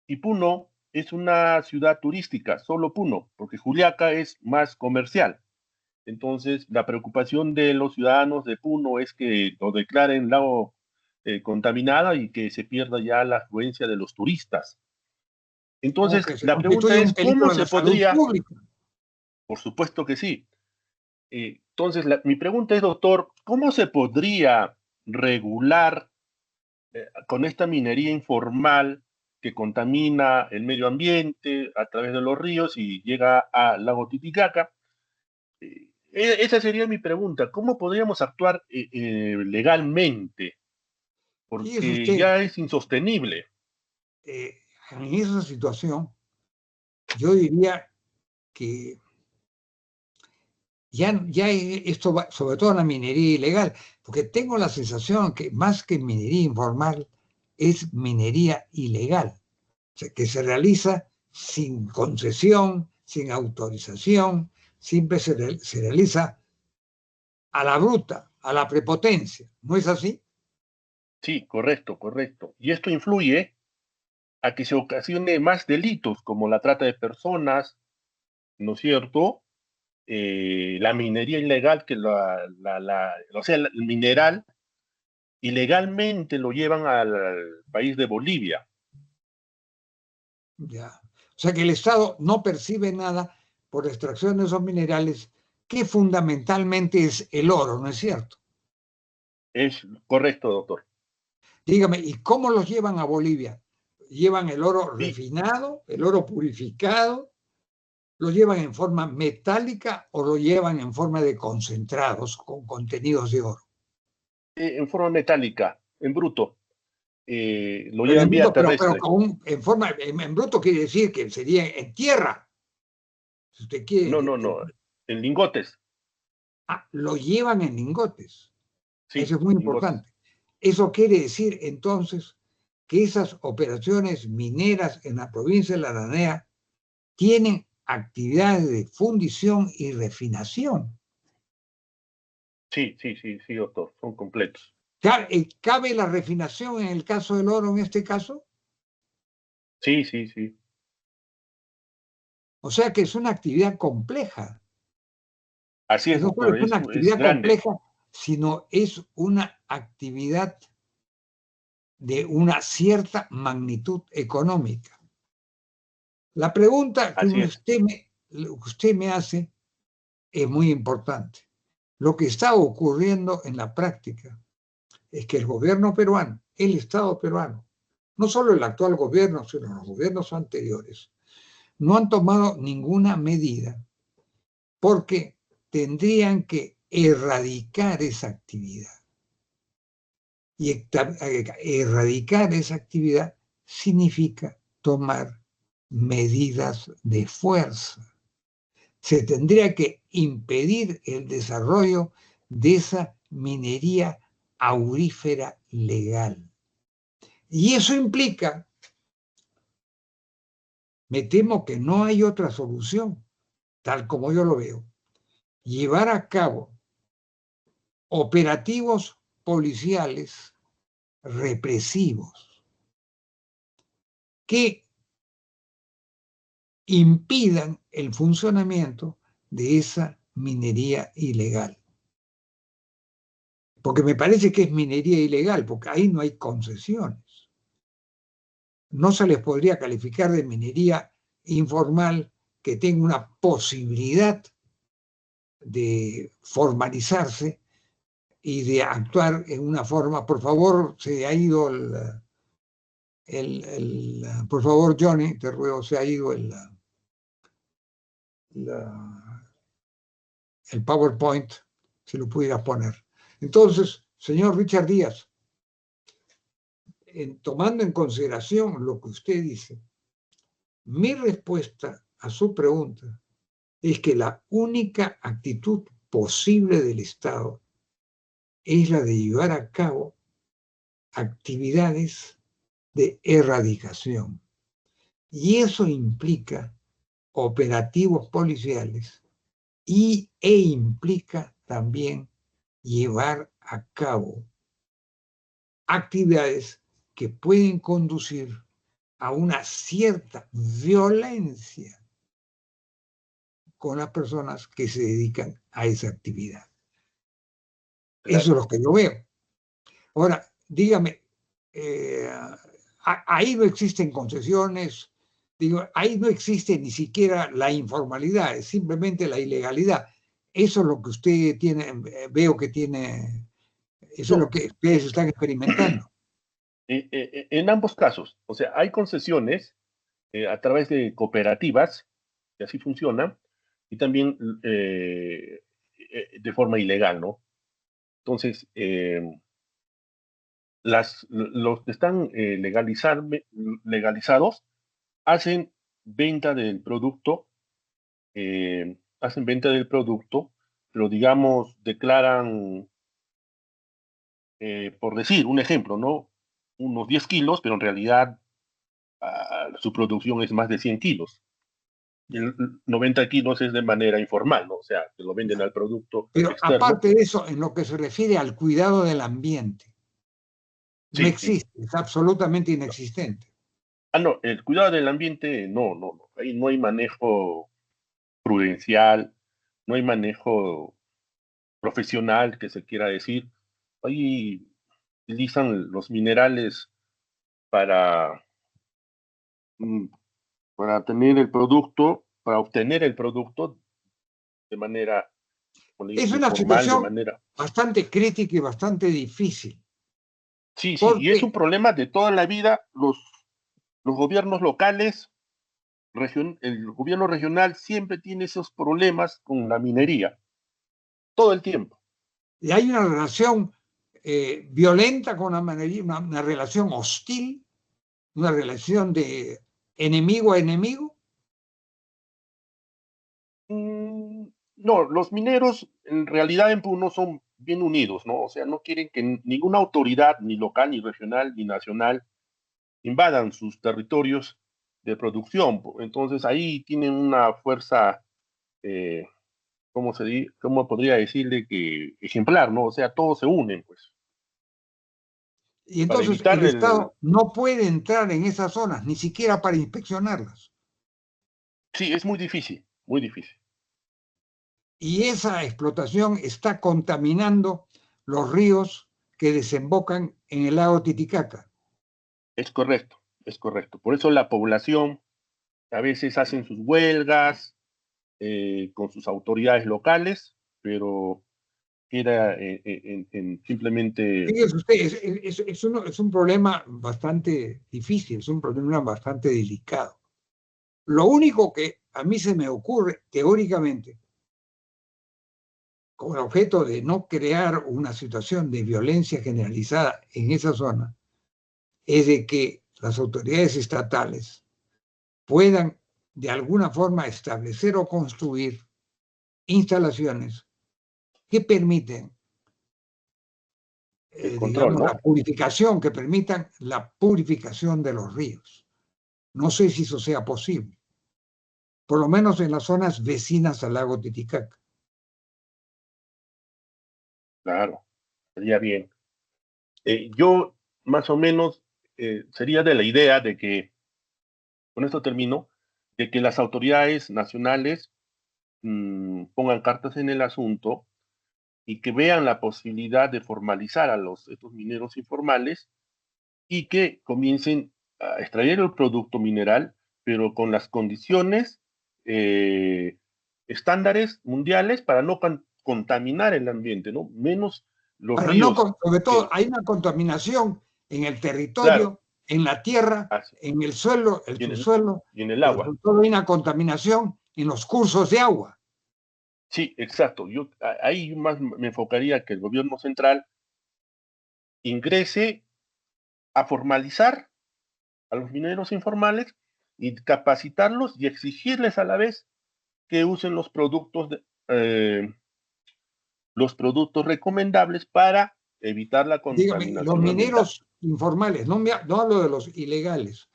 Y Puno es una ciudad turística, solo Puno, porque Juliaca es más comercial. Entonces, la preocupación de los ciudadanos de Puno es que lo declaren lago contaminada y que se pierda ya la afluencia de los turistas. O Entonces, que se la pregunta constituye un es, peligro ¿cómo de se la salud podría? pública. Por supuesto que sí. Entonces, mi pregunta es, doctor, ¿cómo se podría regular con esta minería informal que contamina el medio ambiente a través de los ríos y llega al lago Titicaca? Esa sería mi pregunta. ¿Cómo podríamos actuar legalmente? Fíjese Porque usted, ya es insostenible. en esa situación, yo diría que ya esto va, sobre todo en la minería ilegal, porque tengo la sensación que más que minería informal, es minería ilegal, o sea, que se realiza sin concesión, sin autorización, siempre se realiza a la bruta, a la prepotencia. ¿No es así? Sí, correcto, correcto. Y esto influye a que se ocasione más delitos como la trata de personas, ¿no es cierto? La minería ilegal, o sea, el mineral ilegalmente lo llevan al país de Bolivia. Ya. O sea que el Estado no percibe nada por la extracción de esos minerales, que fundamentalmente es el oro, ¿no es cierto? Es correcto, doctor. Dígame, ¿y cómo los llevan a Bolivia? ¿Llevan el oro Sí, refinado, el oro purificado? ¿Lo llevan en forma metálica o lo llevan en forma de concentrados con contenidos de oro? en forma metálica, en bruto. Lo Pero llevan en vía bruto, pero terrestre. en forma, en bruto quiere decir que sería en tierra. Si usted No, quiere, no, no. En lingotes. lo llevan en lingotes. Eso Sí, es muy lingotes. importante. Eso quiere decir entonces que esas operaciones mineras en la provincia de la Aranea tienen actividades de fundición y refinación. Sí, sí, sí, sí, doctor. Son completos. ¿Cabe la refinación en el caso del oro en este caso? Sí, sí, sí. O sea que es una actividad compleja. Así Y es, no solo doctor. es una Es actividad grande. compleja, sino es una actividad de una cierta magnitud económica. La pregunta que Así es. usted me hace es muy importante. Lo que está ocurriendo en la práctica es que el gobierno peruano, el Estado peruano, no solo el actual gobierno, sino los gobiernos anteriores, no han tomado ninguna medida porque tendrían que erradicar esa actividad. Y erradicar esa actividad significa tomar medidas de fuerza. Se tendría que impedir el desarrollo de esa minería aurífera legal. Y eso implica, me temo que no hay otra solución, tal como yo lo veo, llevar a cabo operativos policiales represivos que impidan el funcionamiento de esa minería ilegal. Porque me parece que es minería ilegal, porque ahí no hay concesiones. No se les podría calificar de minería informal que tenga una posibilidad de formalizarse y de actuar en una forma. Por favor, se ha ido por favor, Johnny, te ruego, se ha ido el PowerPoint, si lo pudieras poner. Entonces, señor Richard Díaz, tomando en consideración lo que usted dice, mi respuesta a su pregunta es que la única actitud posible del Estado es la de llevar a cabo actividades de erradicación. Y eso implica operativos policiales e implica también llevar a cabo actividades que pueden conducir a una cierta violencia con las personas que se dedican a esa actividad. Eso es lo que yo veo. Ahora, dígame, ahí no existen concesiones, digo, ahí no existe ni siquiera la informalidad, es simplemente la ilegalidad. Eso es lo que usted tiene, veo que tiene, eso es lo que ustedes están experimentando. En ambos casos, o sea, hay concesiones a través de cooperativas, que así funciona, y también de forma ilegal, ¿no? Entonces, los que están legalizados hacen venta del producto, pero digamos, declaran, por decir un ejemplo, ¿no? Unos 10 kilos, pero en realidad su producción es más de 100 kilos. Y el 90 kilos es de manera informal, ¿no? O sea, que lo venden al producto Pero externo. aparte de eso, en lo que se refiere al cuidado del ambiente, no existe, es absolutamente inexistente. No, el cuidado del ambiente, no. Ahí no hay manejo prudencial, no hay manejo profesional, que se quiera decir. Ahí utilizan los minerales para, mm, para tener el producto, para obtener el producto de manera, como Es digo, una informal, de situación manera... bastante crítica y bastante difícil. Sí, y es un Porque, problema de toda la vida. Los gobiernos locales, el gobierno regional siempre tiene esos problemas con la minería, todo el tiempo. y hay una relación violenta con la minería, una relación hostil, una relación de enemigo a enemigo. No, los mineros en realidad en Puno son bien unidos, ¿no? O sea, no quieren que ninguna autoridad, ni local, ni regional, ni nacional, invadan sus territorios de producción. Entonces ahí tienen una fuerza, eh, ¿cómo podría decirle que ejemplar, ¿no? O sea, todos se unen, pues. Y Para entonces evitar el Estado no puede entrar en esas zonas, ni siquiera para inspeccionarlas. Sí, es muy difícil, muy difícil. Y esa explotación está contaminando los ríos que desembocan en el lago Titicaca. Es correcto, es correcto. Por eso la población a veces hacen sus huelgas con sus autoridades locales, pero queda simplemente... Fíjese usted, es un problema bastante difícil, es un problema bastante delicado. Lo único que a mí se me ocurre teóricamente, con el objeto de no crear una situación de violencia generalizada en esa zona, es de que las autoridades estatales puedan de alguna forma establecer o construir instalaciones que permiten, el control, digamos, la ¿no? purificación, que permitan la purificación de los ríos. No sé si eso sea posible, por lo menos en las zonas vecinas al lago Titicaca. Claro, sería bien. Yo más o menos sería de la idea de que, con esto termino, de que las autoridades nacionales pongan cartas en el asunto y que vean la posibilidad de formalizar a estos mineros informales y que comiencen a extraer el producto mineral, pero con las condiciones estándares mundiales para no contaminar el ambiente, ¿no? Menos los Para no, ríos. sobre todo, hay una contaminación en el territorio, Claro, en la tierra, así, en el suelo, el y subsuelo, y en el pero agua. sobre todo hay una contaminación en los cursos de agua. Sí, exacto. Yo ahí más me enfocaría que el gobierno central ingrese a formalizar a los mineros informales y capacitarlos y exigirles a la vez que usen los productos recomendables para evitar la Dígame, los contaminación ambiental. mineros informales, no hablo de los ilegales,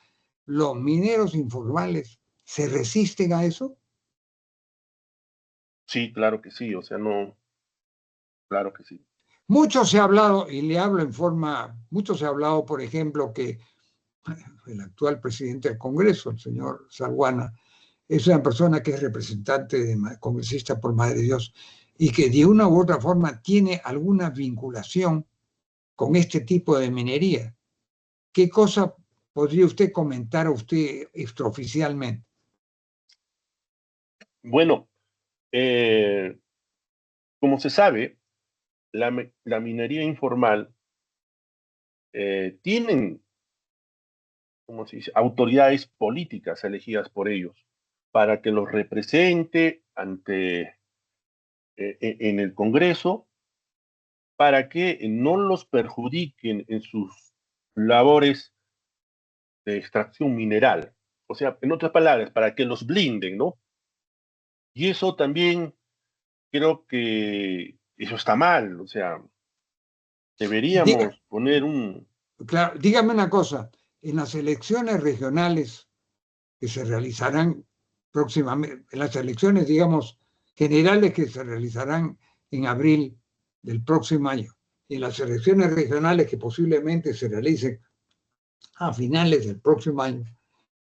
los mineros informales, ¿se resisten a eso? Sí, claro que sí, o sea, no, claro que sí. Mucho se ha hablado, y le hablo en forma, mucho se ha hablado, por ejemplo, que el actual presidente del Congreso, el señor Salguana, es una persona que es representante congresista por Madre de Dios y que de una u otra forma tiene alguna vinculación con este tipo de minería. ¿Qué cosa podría usted comentar a usted extraoficialmente? Bueno, como se sabe, la minería informal tienen, ¿cómo se dice?, autoridades políticas elegidas por ellos para que los represente en el Congreso, para que no los perjudiquen en sus labores de extracción mineral. O sea, en otras palabras, para que los blinden, ¿no? Y eso también creo que eso está mal, o sea, Diga, deberíamos poner un... claro, dígame una cosa, en las elecciones regionales que se realizarán próximamente, en las elecciones, digamos, generales que se realizarán en abril del próximo año, y en las elecciones regionales que posiblemente se realicen a finales del próximo año,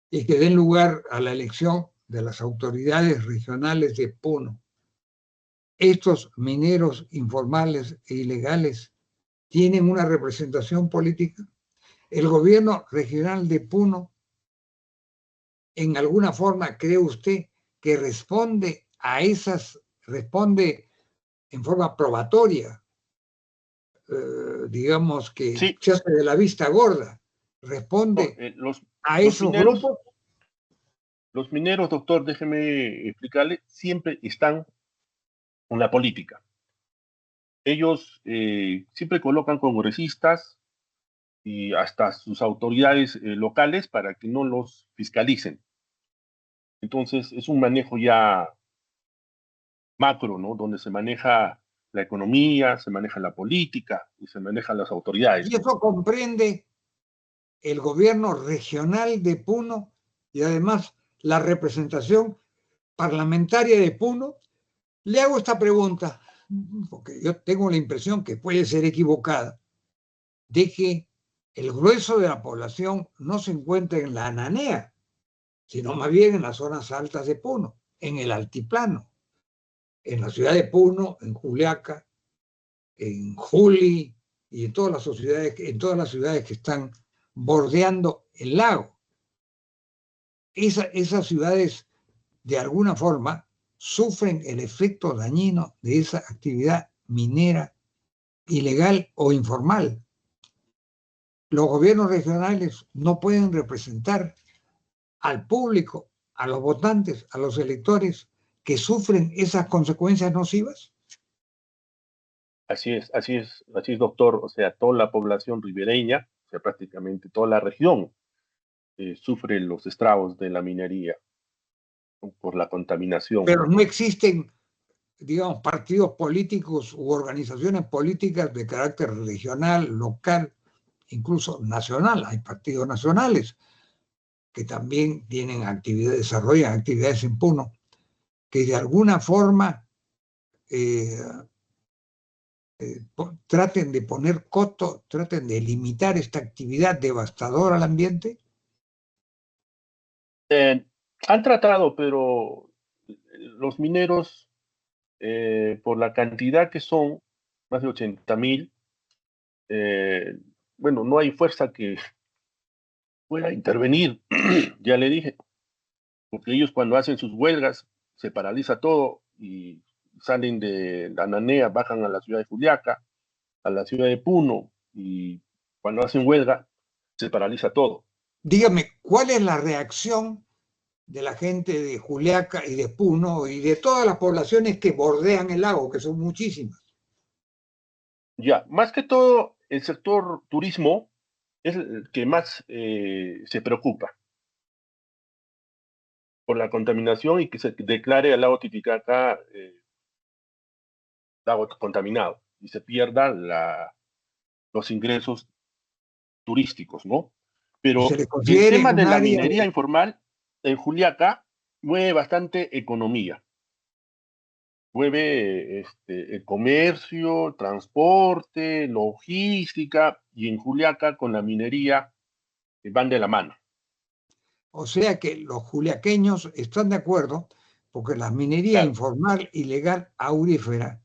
y que den lugar a la elección de las autoridades regionales de Puno. Estos mineros informales e ilegales tienen una representación política. El gobierno regional de Puno, en alguna forma, ¿cree usted que responde en forma probatoria, digamos que Sí, se hace de la vista gorda, no, responde a los esos mineros, grupos? los mineros, doctor, déjeme explicarle, siempre están en la política. Ellos siempre colocan congresistas y hasta sus autoridades locales para que no los fiscalicen. Entonces, es un manejo ya macro, ¿no? Donde se maneja la economía, se maneja la política y se manejan las autoridades, Y ¿no? eso comprende el gobierno regional de Puno y además la representación parlamentaria de Puno. Le hago esta pregunta, porque yo tengo la impresión que puede ser equivocada, de que el grueso de la población no se encuentra en la Ananea, sino más bien en las zonas altas de Puno, en el altiplano, en la ciudad de Puno, en Juliaca, en Juli y en todas las ciudades que están bordeando el lago. Esas ciudades, de alguna forma, sufren el efecto dañino de esa actividad minera ilegal o informal. Los gobiernos regionales no pueden representar al público, a los votantes, a los electores que sufren esas consecuencias nocivas. Así es, doctor. O sea, toda la población ribereña, o sea, prácticamente toda la región, sufre los estragos de la minería, ¿no? Por la contaminación. Pero no existen, digamos, partidos políticos u organizaciones políticas de carácter regional, local, incluso nacional. Hay partidos nacionales que también tienen actividades, desarrollan actividades en Puno, que de alguna forma traten de poner coto, traten de limitar esta actividad devastadora al ambiente? Han tratado, pero los mineros, por la cantidad que son, más de 80.000, bueno, no hay fuerza que pueda intervenir, ya le dije, porque ellos cuando hacen sus huelgas se paraliza todo y salen de la Nanea, bajan a la ciudad de Juliaca, a la ciudad de Puno, y cuando hacen huelga se paraliza todo. Dígame, ¿cuál es la reacción de la gente de Juliaca y de Puno y de todas las poblaciones que bordean el lago, que son muchísimas? Ya, más que todo, el sector turismo es el que más se preocupa por la contaminación y que se declare al lago Titicaca lago contaminado y se pierdan los ingresos turísticos, ¿no? Y se Pero le el considere tema de un la área minería de... informal en Juliaca mueve bastante economía, mueve el comercio, transporte, logística, y en Juliaca con la minería van de la mano. O sea que los juliaqueños están de acuerdo porque la minería Claro, informal ilegal aurífera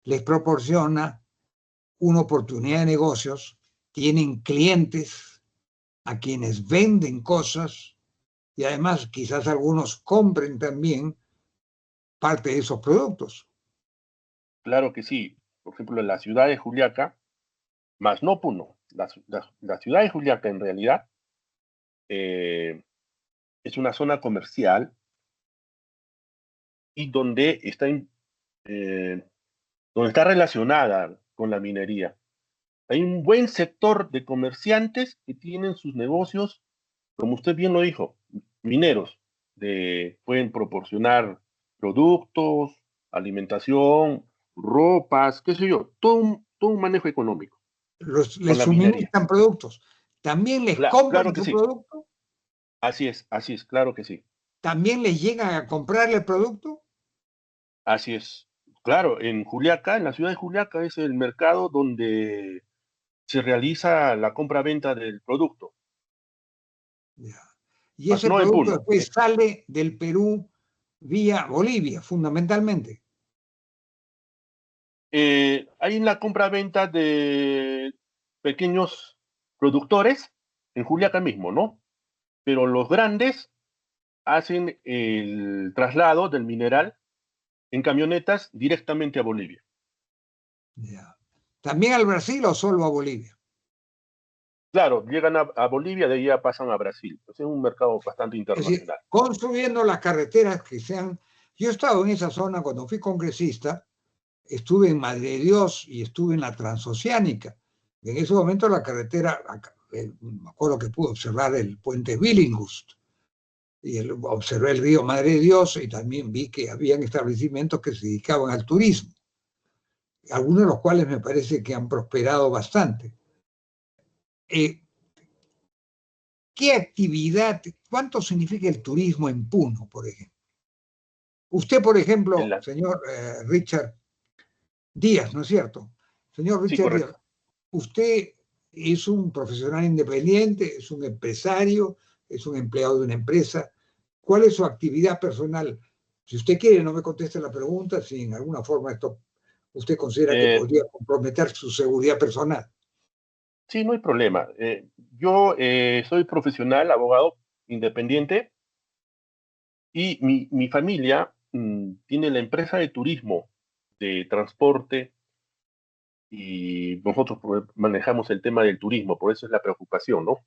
les proporciona una oportunidad de negocios, tienen clientes a quienes venden cosas y además quizás algunos compren también parte de esos productos. claro que sí. Por ejemplo, en la ciudad de Juliaca, más no Puno, la ciudad de Juliaca en realidad eh, es una zona comercial y eh, donde está relacionada con la minería. Hay un buen sector de comerciantes que tienen sus negocios, como usted bien lo dijo, mineros, pueden proporcionar productos, alimentación, ropas, qué sé yo, todo un manejo económico Les con la minería. suministran productos, también les compran Claro que su sí, producto, así es, claro que sí, también les llegan a comprarle el producto. así es. Claro, en Juliaca, en la ciudad de Juliaca, es el mercado donde se realiza la compra-venta del producto, Ya. Y más ese no en producto Puno. después sale del Perú vía Bolivia, fundamentalmente. Hay la compra-venta de pequeños productores en Juliaca mismo, ¿no? Pero los grandes hacen el traslado del mineral en camionetas directamente a Bolivia. Ya. ¿También al Brasil o solo a Bolivia? Claro, llegan a Bolivia, de ahí ya pasan a Brasil. Pues es un mercado bastante Es decir, internacional. construyendo las carreteras que sean... Yo he estado en esa zona cuando fui congresista, estuve en Madre de Dios y estuve en la Transoceánica. En ese momento la carretera, me acuerdo que pude observar el puente Billinghurst y observé el río Madre de Dios y también vi que habían establecimientos que se dedicaban al turismo, algunos de los cuales me parece que han prosperado bastante. Eh, ¿Qué actividad, cuánto significa el turismo en Puno, por ejemplo? Usted, por En ejemplo, la, señor Richard Díaz, ¿no es cierto? Señor sí, Richard Díaz, correcto. usted es un profesional independiente, es un empresario, es un empleado de una empresa. ¿Cuál es su actividad personal? Si usted quiere, no me conteste la pregunta, si en alguna forma esto usted considera que Eh, podría comprometer su seguridad personal. sí, no hay problema. Yo soy profesional, abogado independiente, y mi familia tiene la empresa de turismo, de transporte, y nosotros manejamos el tema del turismo, por eso es la preocupación, ¿no?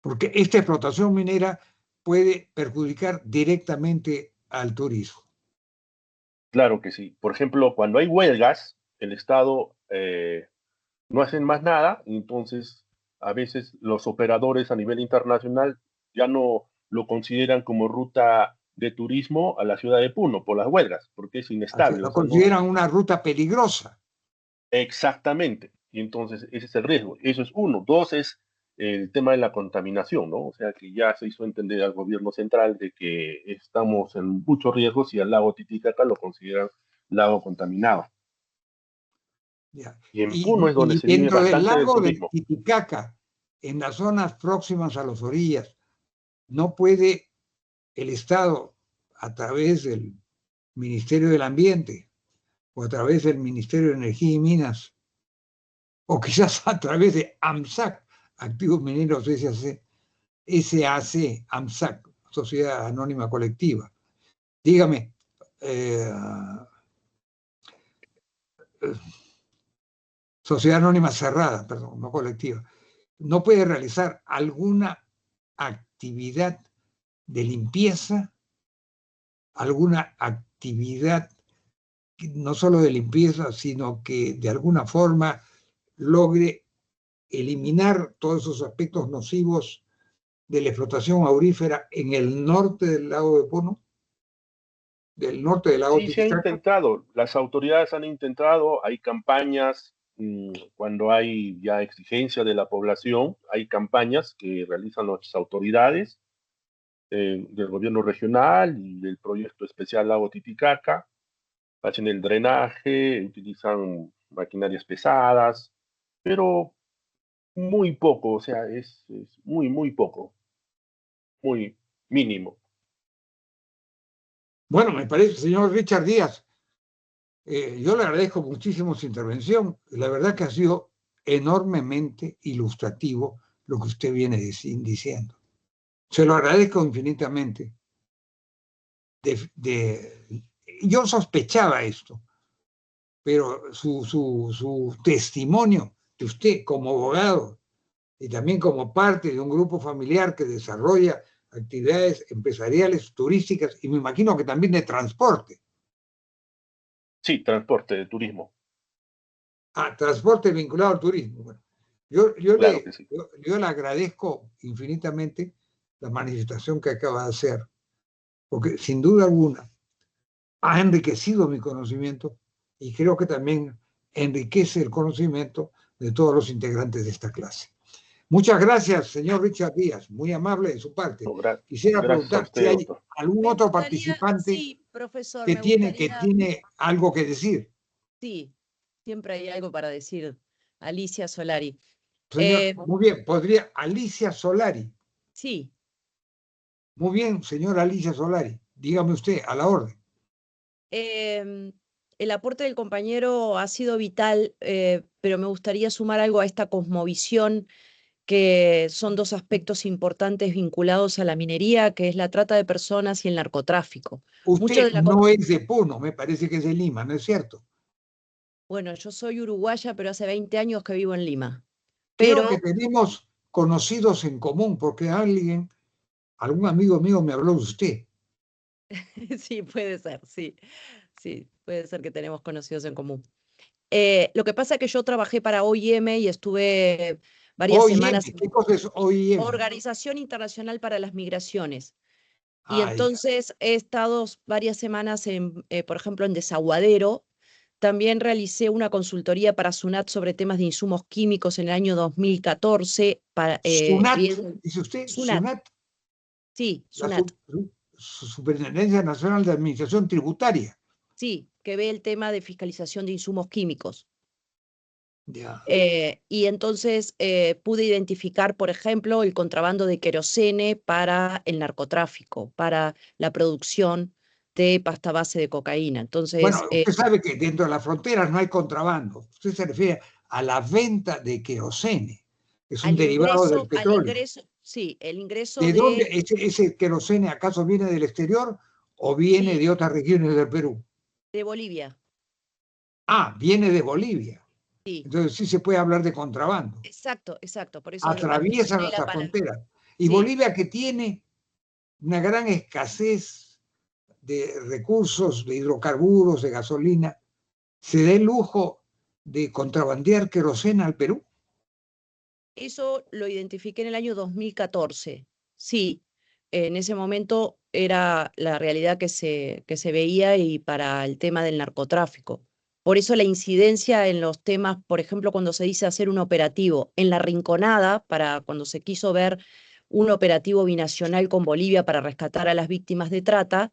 Porque esta explotación minera puede perjudicar directamente al turismo. Claro que sí. Por ejemplo, cuando hay huelgas, el Estado no hacen más nada, y entonces a veces los operadores a nivel internacional ya no lo consideran como ruta de turismo a la ciudad de Puno por las huelgas, porque es Así, inestable, o lo sea, no, consideran una ruta peligrosa. exactamente. Y entonces ese es el riesgo. Eso es uno. Dos es el tema de la contaminación, ¿no? O sea, que ya se hizo entender al gobierno central de que estamos en muchos riesgos y al lago Titicaca lo consideran lago contaminado. Ya. Y en Puno es donde Y se vive dentro del bastante del lago de turismo. Titicaca, en las zonas próximas a las orillas, no puede el Estado, a través del Ministerio del Ambiente o a través del Ministerio de Energía y Minas, o quizás a través de AMSAC, Activos Mineros SAC, AMSAC, Sociedad Anónima Colectiva. Dígame, Sociedad Anónima Cerrada, perdón, no colectiva, no puede realizar alguna actividad de limpieza, alguna actividad no solo de limpieza, sino que de alguna forma logre eliminar todos esos aspectos nocivos de la explotación aurífera en el norte del lago de Puno, del norte del lago Sí, se ha Titicaca. intentado, las autoridades han intentado, hay campañas, cuando hay ya exigencia de la población, hay campañas que realizan nuestras autoridades del gobierno regional y del proyecto especial Lago Titicaca, hacen el drenaje, utilizan maquinarias pesadas, pero muy poco, o sea, es muy, muy poco, muy mínimo. Bueno, me parece, señor Richard Díaz, yo le agradezco muchísimo su intervención. La verdad que ha sido enormemente ilustrativo lo que usted viene diciendo. Se lo agradezco infinitamente. Yo sospechaba esto, pero su testimonio de usted como abogado y también como parte de un grupo familiar que desarrolla actividades empresariales, turísticas y me imagino que también de transporte. Sí, transporte de turismo, Transporte vinculado al turismo. Bueno, claro que sí. yo le agradezco infinitamente la manifestación que acaba de hacer, porque sin duda alguna ha enriquecido mi conocimiento y creo que también enriquece el conocimiento de todos los integrantes de esta clase. Muchas gracias, señor Richard Díaz, muy amable de su parte. No, Quisiera gracias a preguntar si usted, hay doctor. algún Me otro gustaría, participante sí, profesor, que me que gustaría, tiene algo que decir. sí, siempre hay algo para decir. Alicia Solari. Señor, muy bien, podría Alicia Solari. Sí, Muy bien, señora Alicia Solari, dígame usted, a la orden. el aporte del compañero ha sido vital, pero me gustaría sumar algo a esta cosmovisión, que son dos aspectos importantes vinculados a la minería, que es la trata de personas y el narcotráfico. Mucho Usted de la... no es de Puno, me parece que es de Lima, ¿no es cierto? Bueno, yo soy uruguaya, pero hace 20 años que vivo en Lima. Creo que Pero tenemos conocidos en común, porque algún amigo mío me habló de usted. sí, puede ser, sí. Sí, puede ser que tenemos conocidos en común. Lo que pasa es que yo trabajé para OIM y estuve varias OIM, semanas en ¿qué cosa es OIM? Organización Internacional para las Migraciones. Y Ah, ya. entonces he estado varias semanas, por ejemplo, en Desaguadero. También realicé una consultoría para SUNAT sobre temas de insumos químicos en el año 2014. SUNAT, dice usted, SUNAT, SUNAT, sí, la SUNAT, Superintendencia Nacional de Administración Tributaria. sí, que ve el tema de fiscalización de insumos químicos. Ya. Y entonces pude identificar, por ejemplo, el contrabando de querosene para el narcotráfico, para la producción de pasta base de cocaína. Bueno, Entonces, usted sabe que dentro de las fronteras no hay contrabando. Usted se refiere a la venta de querosene, que es un derivado del al petróleo. ingreso, sí, el ingreso ¿De dónde ese querosene acaso viene del exterior o viene sí, de otras regiones del Perú? de Bolivia. Viene de Bolivia. Sí, Entonces sí se puede hablar de contrabando. exacto, exacto. Por eso Atraviesa mencioné la nuestra palabra. frontera. Y Sí. Bolivia, que tiene una gran escasez de recursos, de hidrocarburos, de gasolina, se da el lujo de contrabandear querosena al Perú. Eso lo identifiqué en el año 2014. Sí, en ese momento era la realidad que se veía y para el tema del narcotráfico. Por eso la incidencia en los temas, por ejemplo, cuando se dice hacer un operativo en La Rinconada, para cuando se quiso ver un operativo binacional con Bolivia para rescatar a las víctimas de trata,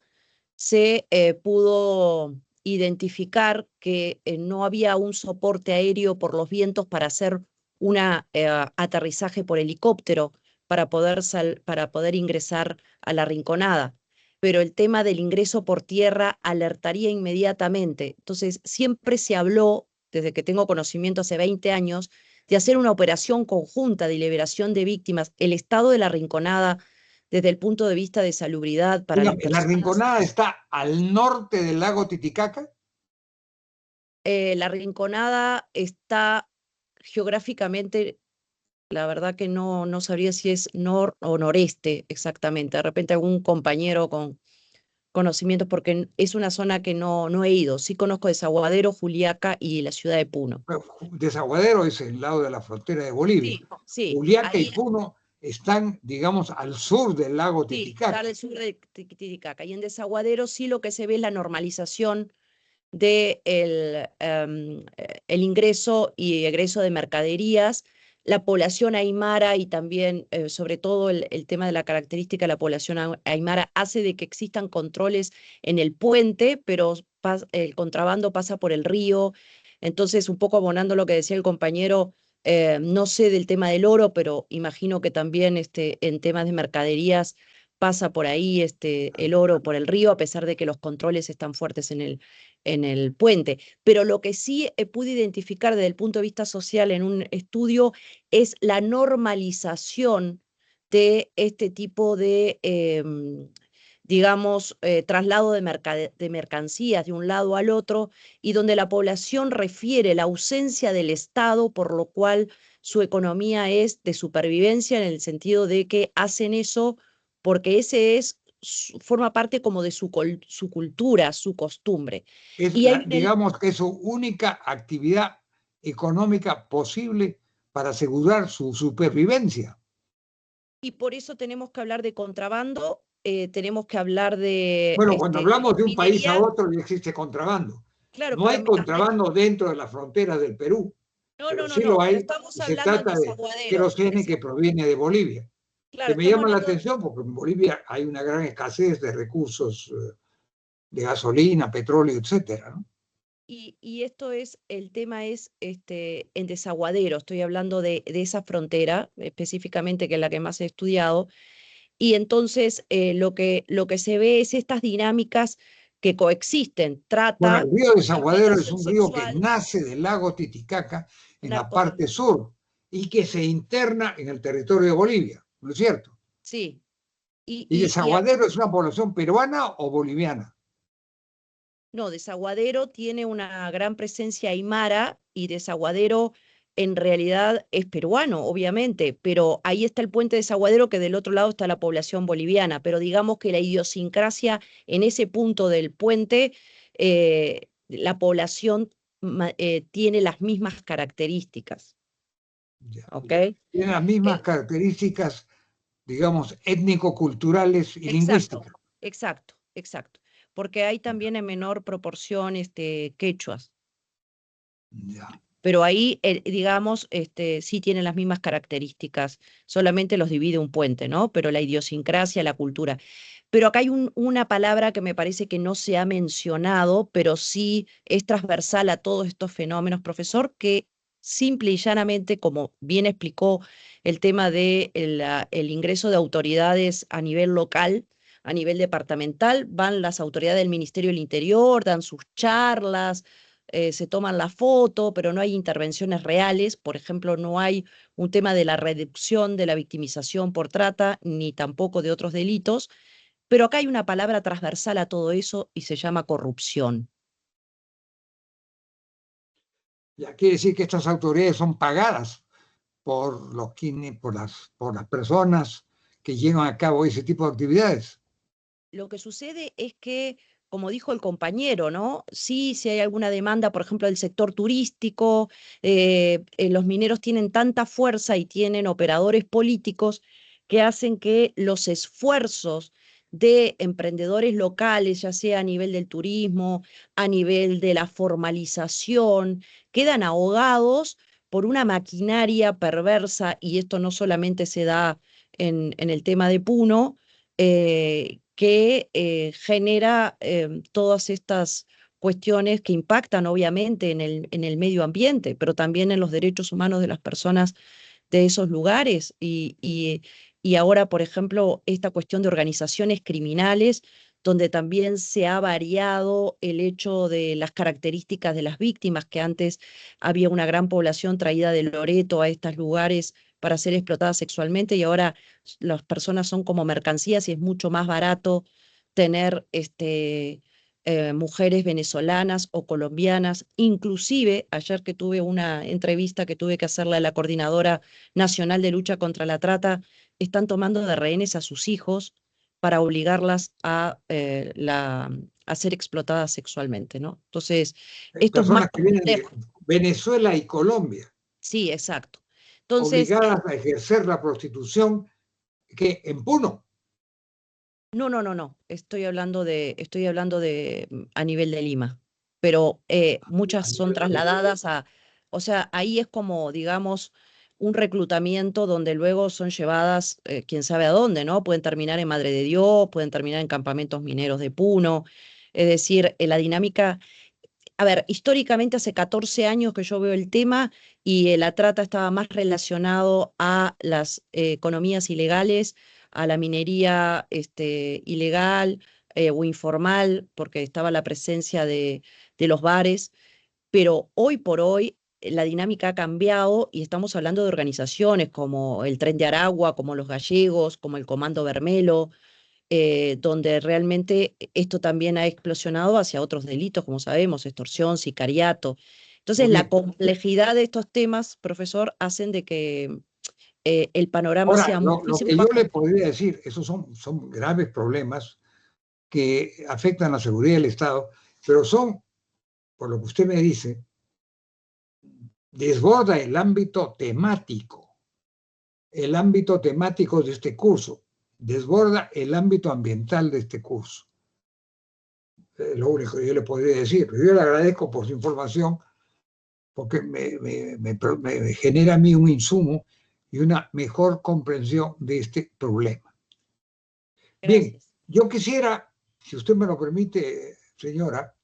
se pudo identificar que no había un soporte aéreo por los vientos para hacer un aterrizaje por helicóptero para poder ingresar a la Rinconada. Pero el tema del ingreso por tierra alertaría inmediatamente. Entonces, siempre se habló, desde que tengo conocimiento hace 20 años, de hacer una operación conjunta de liberación de víctimas. El estado de la Rinconada, desde el punto de vista de salubridad para las Dígame, ¿la personas. Rinconada está al norte del lago Titicaca? La Rinconada está geográficamente, la verdad que no sabría si es nor o noreste exactamente. De repente algún compañero con conocimientos, porque es una zona que no he ido. Sí conozco Desaguadero, Juliaca y la ciudad de Puno. Bueno, Desaguadero es el lado de la frontera de Bolivia. Sí, sí, Juliaca y ahí Puno están, digamos, al sur del lago sí, está Titicaca. al sur de Titicaca. Y en Desaguadero sí lo que se ve es la normalización de el ingreso y egreso de mercaderías, la población aymara y también, sobre todo, el tema de la característica de la población aymara hace de que existan controles en el puente, pero el contrabando pasa por el río. Entonces, un poco abonando lo que decía el compañero, no sé del tema del oro, pero imagino que también en temas de mercaderías pasa por ahí el oro por el río, a pesar de que los controles están fuertes en el puente. Pero lo que sí pude identificar desde el punto de vista social en un estudio es la normalización de este tipo de, digamos, traslado de mercancías de un lado al otro, y donde la población refiere la ausencia del Estado, por lo cual su economía es de supervivencia, en el sentido de que hacen eso porque ese es forma parte como de su cultura, su costumbre. Es Y hay digamos que es su única actividad económica posible para asegurar su supervivencia. y por eso tenemos que hablar de contrabando, tenemos que hablar de Bueno, cuando hablamos de un país a minería, otro ya existe contrabando. claro, No pero hay contrabando dentro de las fronteras del Perú, pero sí lo no, pero hay estamos y se hablando en trata de desaguadero. querosene que proviene de Bolivia, que Claro, me estamos llama la hablando, atención porque en Bolivia hay una gran escasez de recursos de gasolina, petróleo, etcétera, ¿no? y esto es, el tema es en desaguadero, estoy hablando de esa frontera específicamente, que es la que más he estudiado. Y entonces lo que se ve es estas dinámicas que coexisten, Bueno, el trata, río Desaguadero es explotación un río que sexual, nace del lago Titicaca en la parte narcotráfico. sur y que se interna en el territorio de Bolivia, ¿no es cierto? Sí, ¿Y Desaguadero es una población peruana o boliviana? no, Desaguadero tiene una gran presencia aymara, y Desaguadero en realidad es peruano, obviamente, pero ahí está el puente de Desaguadero, que del otro lado está la población boliviana, pero digamos que la idiosincrasia en ese punto del puente, la población tiene las mismas características, Ya. ¿ok? Tiene las mismas Eh, características, digamos, étnico-culturales y exacto, lingüísticas. exacto, porque hay también en menor proporción quechuas. Ya. Pero ahí, digamos, sí tienen las mismas características, solamente los divide un puente, ¿no? Pero la idiosincrasia, la cultura. Pero acá hay una palabra que me parece que no se ha mencionado, pero sí es transversal a todos estos fenómenos, profesor, que simple y llanamente, como bien explicó el tema de el ingreso de autoridades a nivel local, a nivel departamental, van las autoridades del Ministerio del Interior, dan sus charlas, se toman la foto, pero no hay intervenciones reales. Por ejemplo, no hay un tema de la reducción de la victimización por trata, ni tampoco de otros delitos. Pero acá hay una palabra transversal a todo eso y se llama corrupción. Ya quiere decir que estas autoridades son pagadas por por las personas que llevan a cabo ese tipo de actividades. Lo que sucede es que, como dijo el compañero, ¿no? Sí, si hay alguna demanda, por ejemplo, del sector turístico, los mineros tienen tanta fuerza y tienen operadores políticos que hacen que los esfuerzos de emprendedores locales, ya sea a nivel del turismo, a nivel de la formalización, quedan ahogados por una maquinaria perversa, y esto no solamente se da en el tema de Puno, que genera todas estas cuestiones que impactan obviamente en el medio ambiente, pero también en los derechos humanos de las personas de esos lugares. Y ahora, por ejemplo, esta cuestión de organizaciones criminales, donde también se ha variado el hecho de las características de las víctimas, que antes había una gran población traída de Loreto a estos lugares para ser explotadas sexualmente y ahora las personas son como mercancías y es mucho más barato tener mujeres venezolanas o colombianas. Inclusive, ayer que tuve una entrevista que tuve que hacerle a la Coordinadora Nacional de Lucha contra la Trata, están tomando de rehenes a sus hijos para obligarlas a ser explotadas sexualmente, ¿no? Entonces, esto es más Personas que vienen de complejo. Venezuela y Colombia, Sí, exacto. Entonces, obligadas a ejercer la prostitución que en Puno. no. Estoy hablando de a nivel de Lima, pero muchas son trasladadas o sea, ahí es como, digamos, un reclutamiento donde luego son llevadas, quién sabe a dónde, ¿no? Pueden terminar en Madre de Dios, pueden terminar en campamentos mineros de Puno. Es decir, la dinámica, a ver, históricamente hace 14 años que yo veo el tema y la trata estaba más relacionado a las economías ilegales, a la minería ilegal o informal, porque estaba la presencia de los bares, pero hoy por hoy la dinámica ha cambiado y estamos hablando de organizaciones como el Tren de Aragua, como los Gallegos, como el Comando Bermelo, donde realmente esto también ha explosionado hacia otros delitos, como sabemos, extorsión, sicariato. Entonces, Muy la bien. complejidad de estos temas, profesor, hacen de que el panorama Ahora, sea lo muchísimo que yo más le complejo. podría decir, esos son graves problemas que afectan la seguridad del Estado, pero son, por lo que usted me dice, desborda el ámbito temático de este curso, desborda el ámbito ambiental de este curso. Lo único que yo le podría decir, pero yo le agradezco por su información porque me genera a mí un insumo y una mejor comprensión de este problema. Bien, Gracias. yo quisiera, si usted me lo permite, señora,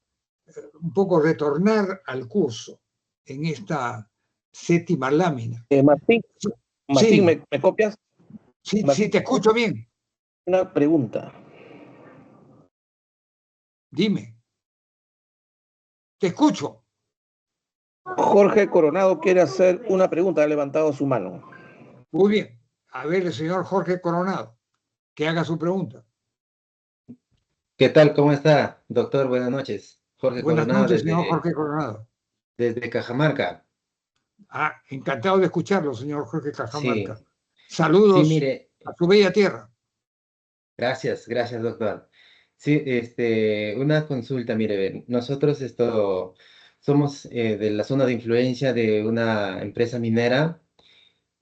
un poco retornar al curso en esta séptima lámina. Martín, Martín, Sí, ¿me copias? sí, Martín, te escucho bien. una pregunta. Dime, te escucho. Jorge Coronado quiere hacer una pregunta, ha levantado su mano. Muy bien. A ver, el señor Jorge Coronado, que haga su pregunta. ¿Qué tal? ¿Cómo está, doctor? Buenas noches. Jorge Buenas Coronado noches, señor Jorge Coronado. desde Cajamarca. Encantado de escucharlo, señor Jorge Sí, Cajamarca. sí, Saludos mire, a su bella tierra. gracias, doctor. Sí, una consulta, mire, ve, nosotros somos de la zona de influencia de una empresa minera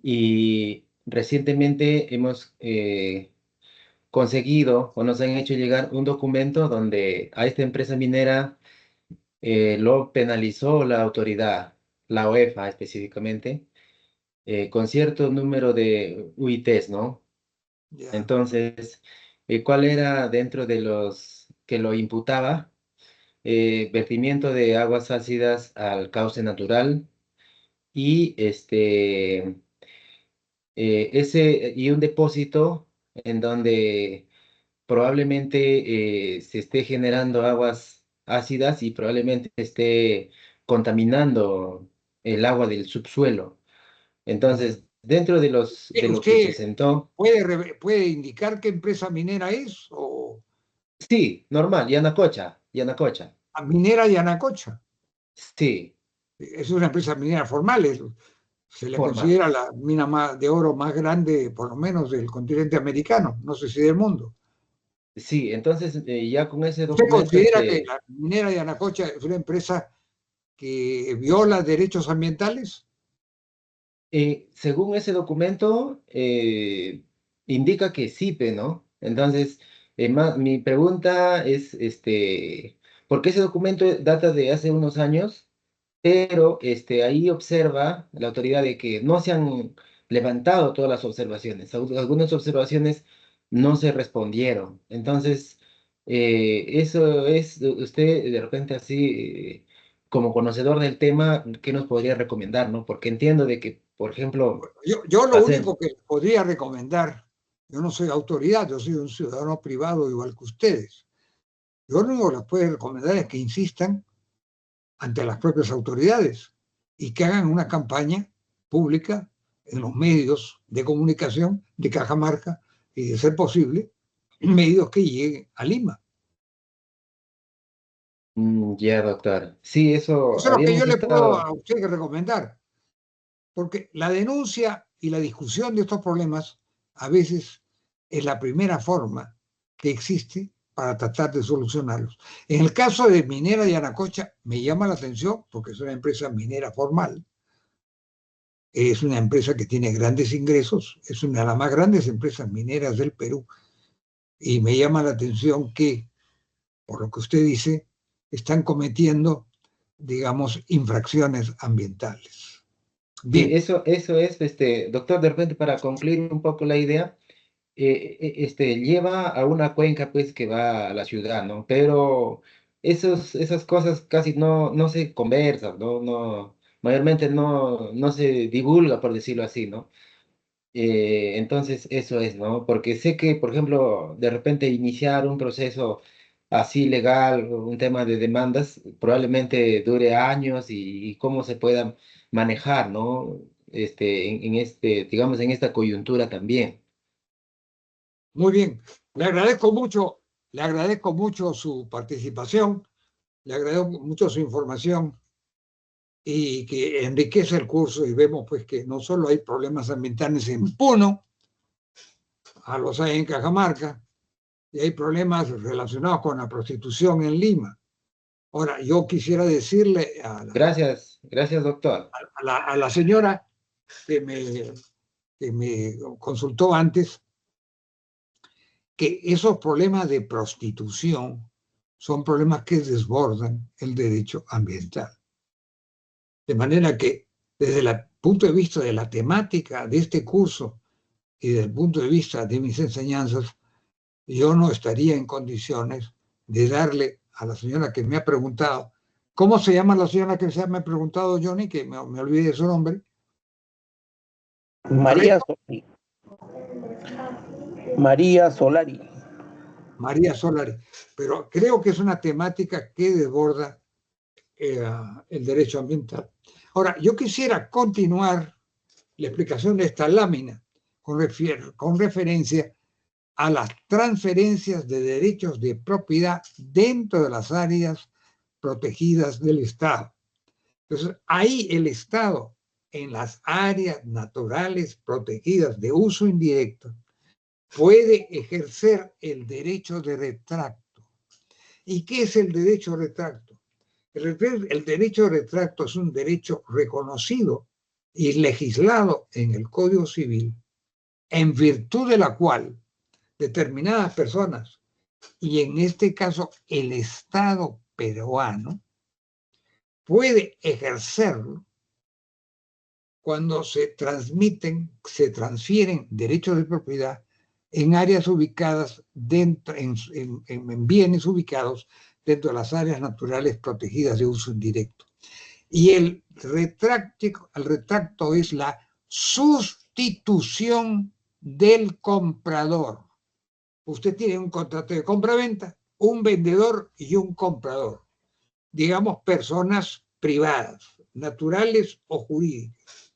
y recientemente hemos conseguido o nos han hecho llegar un documento donde a esta empresa minera lo penalizó la autoridad, la UEFA específicamente, con cierto número de UITs, ¿no? Ya. Entonces, ¿cuál era dentro de los que lo imputaba? Vertimiento de aguas ácidas al cauce natural y y un depósito en donde probablemente se esté generando aguas ácidas y probablemente esté contaminando el agua del subsuelo. Entonces, dentro de lo que ¿Usted presentó, puede indicar qué empresa minera es? ¿O sí, normal, Yanacocha, a minera Yanacocha? sí, Es una empresa minera formal. Se le formal. considera la mina de oro más grande, por lo menos, del continente americano, no sé si del mundo. Sí, entonces ya con ese ¿Usted documento, considera que la minera de Anacocha es una empresa que viola derechos ambientales? según ese documento, indica que sí, ¿no? Entonces, mi pregunta es, porque ese documento data de hace unos años, pero ahí observa la autoridad de que no se han levantado todas las observaciones. Algunas observaciones no se respondieron. Entonces, Eso es, usted de repente así, como conocedor del tema, ¿qué nos podría recomendar, no? Porque entiendo de que, por ejemplo, Yo lo hacer... único que podría recomendar, yo no soy autoridad, yo soy un ciudadano privado igual que ustedes. Yo lo único que les puedo recomendar es que insistan ante las propias autoridades y que hagan una campaña pública en los medios de comunicación de Cajamarca y, de ser posible, medios que lleguen a Lima. Ya, doctor. Sí, eso Eso es lo que yo habíamos le puedo estado... a usted recomendar, porque la denuncia y la discusión de estos problemas a veces es la primera forma que existe para tratar de solucionarlos. En el caso de Minera de Yanacocha, me llama la atención porque es una empresa minera formal, es una empresa que tiene grandes ingresos, es una de las más grandes empresas mineras del Perú, y me llama la atención que, por lo que usted dice, están cometiendo, digamos, infracciones ambientales. Sí, Bien. eso es, doctor, de repente para concluir un poco la idea, lleva a una cuenca pues que va a la ciudad, ¿no? Pero esas cosas casi no se conversan, ¿no? Mayormente no se divulga, por decirlo así, ¿no? Entonces eso es, ¿no? Porque sé que, por ejemplo, de repente iniciar un proceso así legal, un tema de demandas, probablemente dure años y cómo se pueda manejar, ¿no? Digamos, en esta coyuntura también. Muy bien, le agradezco mucho su participación, le agradezco mucho su información y que enriquece el curso, y vemos pues que no solo hay problemas ambientales en Puno, a los hay en Cajamarca, y hay problemas relacionados con la prostitución en Lima. Ahora, yo quisiera decirle Gracias, doctor. a la señora que me consultó antes, que esos problemas de prostitución son problemas que desbordan el derecho ambiental. De manera que desde el punto de vista de la temática de este curso y desde el punto de vista de mis enseñanzas, yo no estaría en condiciones de darle a la señora que me ha preguntado, ¿cómo se llama la señora que me ha preguntado, Johnny? Que me olvidé su nombre. María ¿Correcto? Solari. María Solari. María Solari. Pero creo que es una temática que desborda el derecho ambiental. Ahora, yo quisiera continuar la explicación de esta lámina con referencia a las transferencias de derechos de propiedad dentro de las áreas protegidas del Estado. Entonces, ahí el Estado, en las áreas naturales protegidas de uso indirecto, puede ejercer el derecho de retracto. ¿Y qué es el derecho de retracto? El derecho de retracto es un derecho reconocido y legislado en el Código Civil, en virtud de la cual determinadas personas, y en este caso el Estado peruano, puede ejercerlo cuando se transfieren derechos de propiedad en áreas ubicadas dentro, en bienes ubicados dentro de las áreas naturales protegidas de uso indirecto. Y el retracto es la sustitución del comprador. Usted tiene un contrato de compra-venta, un vendedor y un comprador. Digamos, personas privadas, naturales o jurídicas.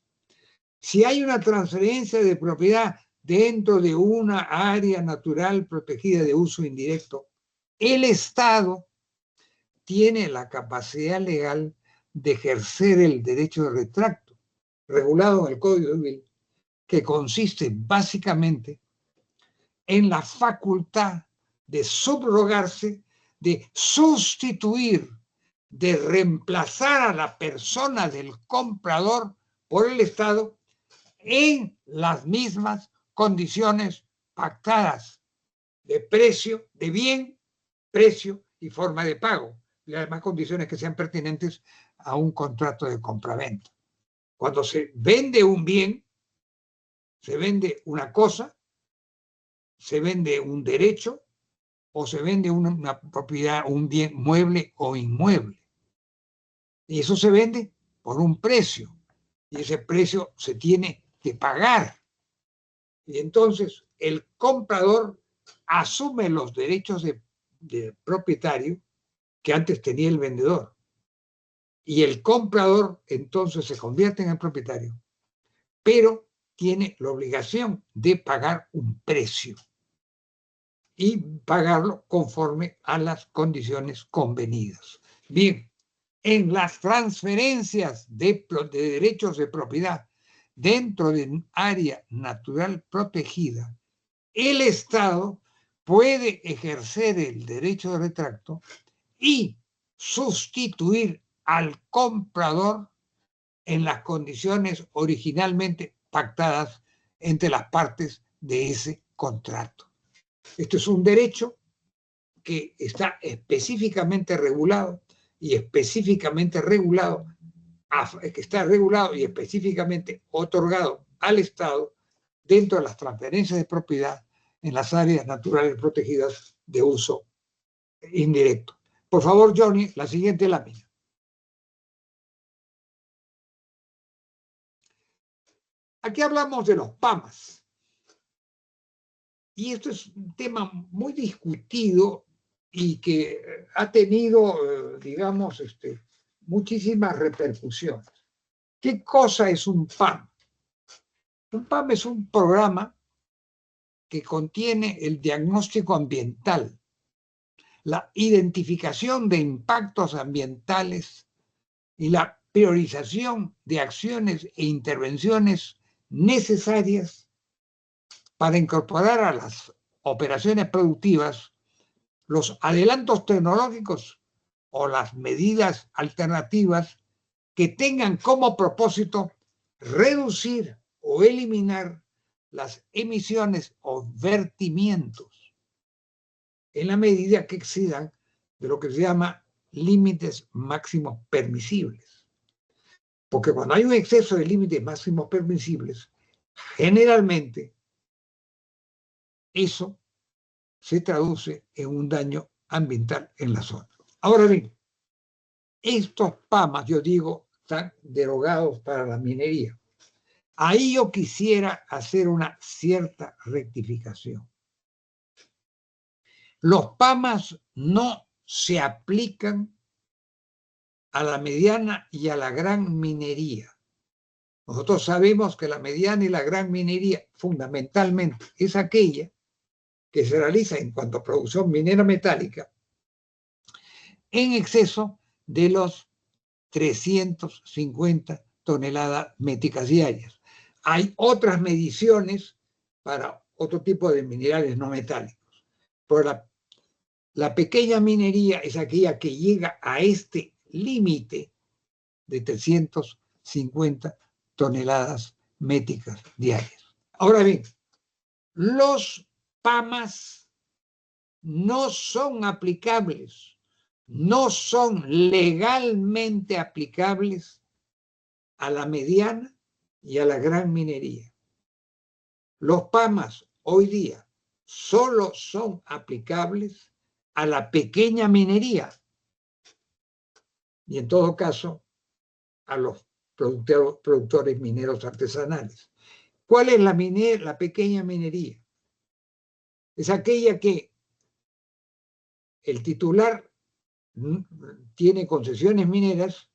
Si hay una transferencia de propiedad dentro de una área natural protegida de uso indirecto, el Estado tiene la capacidad legal de ejercer el derecho de retracto, regulado en el Código Civil, que consiste básicamente en la facultad de subrogarse, de sustituir, de reemplazar a la persona del comprador por el Estado en las mismas condiciones pactadas de precio, de bien, precio y forma de pago, y además condiciones que sean pertinentes a un contrato de compraventa. Cuando se vende un bien, se vende una cosa, se vende un derecho o se vende una propiedad, un bien mueble o inmueble. Y eso se vende por un precio. Y ese precio se tiene que pagar. Y entonces el comprador asume los derechos de propietario que antes tenía el vendedor. Y el comprador entonces se convierte en el propietario, pero tiene la obligación de pagar un precio y pagarlo conforme a las condiciones convenidas. Bien, en las transferencias de derechos de propiedad dentro de un área natural protegida, el Estado puede ejercer el derecho de retracto y sustituir al comprador en las condiciones originalmente pactadas entre las partes de ese contrato. Esto es un derecho que está específicamente regulado y específicamente regulado, que está regulado y específicamente otorgado al Estado dentro de las transferencias de propiedad en las áreas naturales protegidas de uso indirecto. Por favor, Johnny, la siguiente lámina. Aquí hablamos de los PAMAS. Y esto es un tema muy discutido y que ha tenido, digamos, muchísimas repercusiones. ¿Qué cosa es un PAM? Un PAM es un programa que contiene el diagnóstico ambiental, la identificación de impactos ambientales y la priorización de acciones e intervenciones necesarias para incorporar a las operaciones productivas los adelantos tecnológicos o las medidas alternativas que tengan como propósito reducir o eliminar las emisiones o vertimientos en la medida que excedan de lo que se llama límites máximos permisibles. Porque cuando hay un exceso de límites máximos permisibles, generalmente eso se traduce en un daño ambiental en la zona. Ahora bien, estos PAMAS, yo digo, están derogados para la minería. Ahí yo quisiera hacer una cierta rectificación. Los PAMAS no se aplican a la mediana y a la gran minería. Nosotros sabemos que la mediana y la gran minería fundamentalmente es aquella que se realiza en cuanto a producción minera metálica en exceso de los 350 toneladas métricas diarias. Hay otras mediciones para otro tipo de minerales no metálicos. Pero la pequeña minería es aquella que llega a este límite de 350 toneladas métricas diarias. Ahora bien, los PAMAS no son aplicables, no son legalmente aplicables a la mediana y a la gran minería. Los PAMAS hoy día solo son aplicables a la pequeña minería y en todo caso a los productores mineros artesanales. ¿Cuál es la pequeña minería? Es aquella que el titular tiene concesiones mineras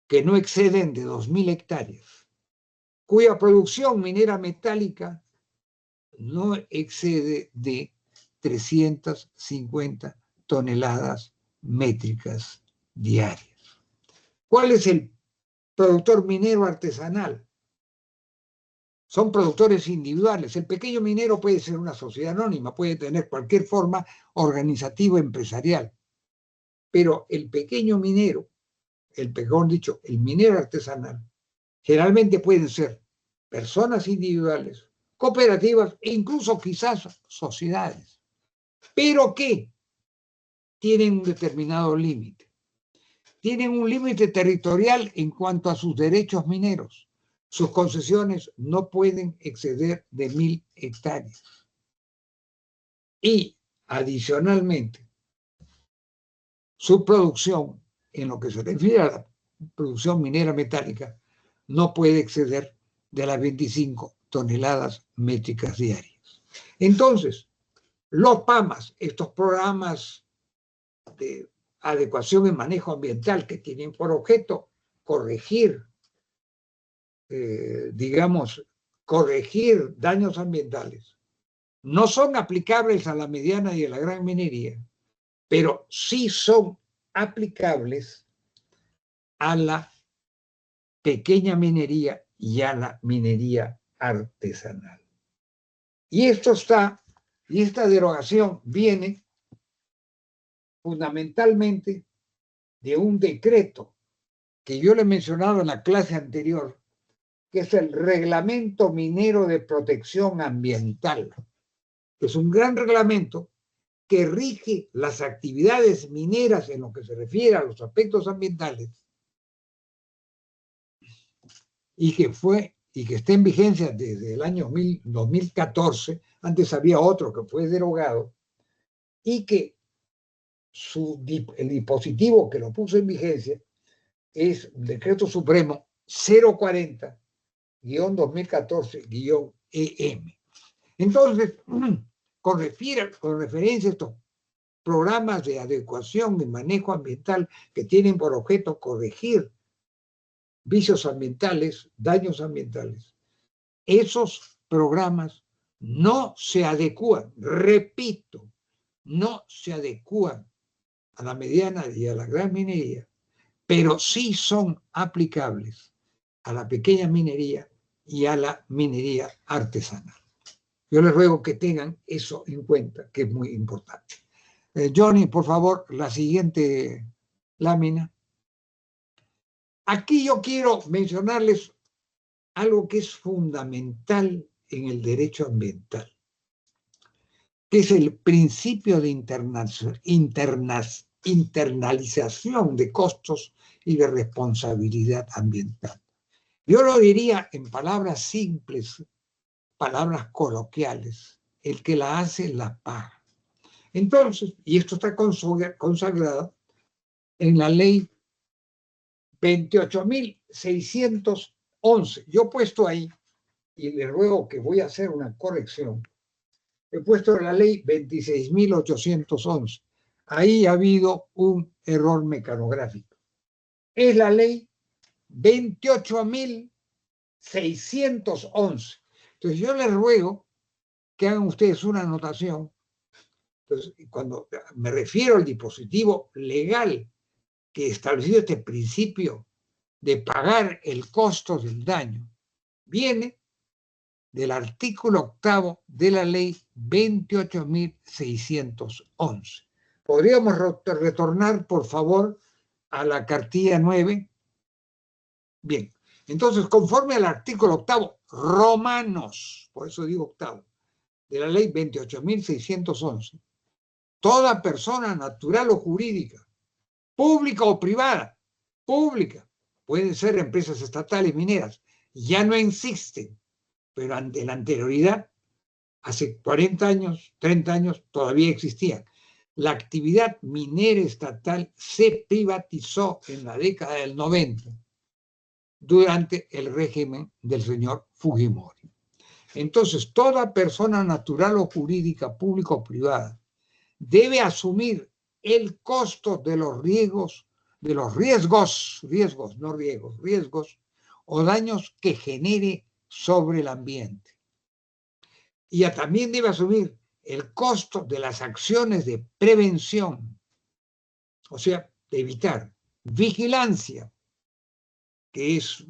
que no exceden de 2.000 hectáreas, cuya producción minera metálica no excede de 350 toneladas métricas diarias. ¿Cuál es el productor minero artesanal? Son productores individuales. El pequeño minero puede ser una sociedad anónima, puede tener cualquier forma organizativa empresarial. Pero el pequeño minero, mejor dicho, el minero artesanal, generalmente pueden ser personas individuales, cooperativas e incluso quizás sociedades, pero que tienen un determinado límite. Tienen un límite territorial en cuanto a sus derechos mineros. Sus concesiones no pueden exceder de 1.000 hectáreas. Y Adicionalmente, su producción, en lo que se refiere a la producción minera metálica, no puede exceder de las 25 toneladas métricas diarias. Entonces, los PAMAS, estos programas de adecuación y manejo ambiental que tienen por objeto corregir, corregir daños ambientales, no son aplicables a la mediana y a la gran minería, pero sí son aplicables a la pequeña minería y a la minería artesanal. Y esta derogación viene fundamentalmente de un decreto que yo le he mencionado en la clase anterior, que es el Reglamento Minero de Protección Ambiental. Es un gran reglamento que rige las actividades mineras en lo que se refiere a los aspectos ambientales y que está en vigencia desde el año 2014. Antes había otro que fue derogado y que el dispositivo que lo puso en vigencia es el Decreto Supremo 040-2014-EM. Entonces, con referencia a estos programas de adecuación y manejo ambiental que tienen por objeto corregir vicios ambientales, daños ambientales, esos programas no se adecúan, repito, no se adecúan a la mediana y a la gran minería, pero sí son aplicables a la pequeña minería y a la minería artesanal. Yo les ruego que tengan eso en cuenta, que es muy importante. Johnny, por favor, la siguiente lámina. Aquí yo quiero mencionarles algo que es fundamental en el derecho ambiental, que es el principio de internalización de costos y de responsabilidad ambiental. Yo lo diría en palabras simples, palabras coloquiales: el que la hace, la paga. Entonces, y esto está consagrado en la ley 28.611. Yo he puesto ahí, y le ruego que voy a hacer una corrección, he puesto la ley 26.811. Ahí ha habido un error mecanográfico. Es la ley 28.611. Entonces yo les ruego que hagan ustedes una anotación. Entonces, cuando me refiero al dispositivo legal que estableció este principio de pagar el costo del daño, viene del artículo 8º de la ley 28.611. ¿Podríamos retornar, por favor, a la cartilla 9? Bien, entonces, conforme al artículo 8º, romanos, por eso digo 8º, de la ley 28.611, toda persona natural o jurídica, pública o privada, pública, pueden ser empresas estatales mineras, ya no existen, pero ante la anterioridad, hace 40 años, 30 años, todavía existía. La actividad minera estatal se privatizó en la década del 90, durante el régimen del señor Fujimori. Entonces, toda persona natural o jurídica, pública o privada, debe asumir el costo de los riesgos, o daños que genere sobre el ambiente. Y también debe asumir el costo de las acciones de prevención, o sea, de evitar, vigilancia, que es,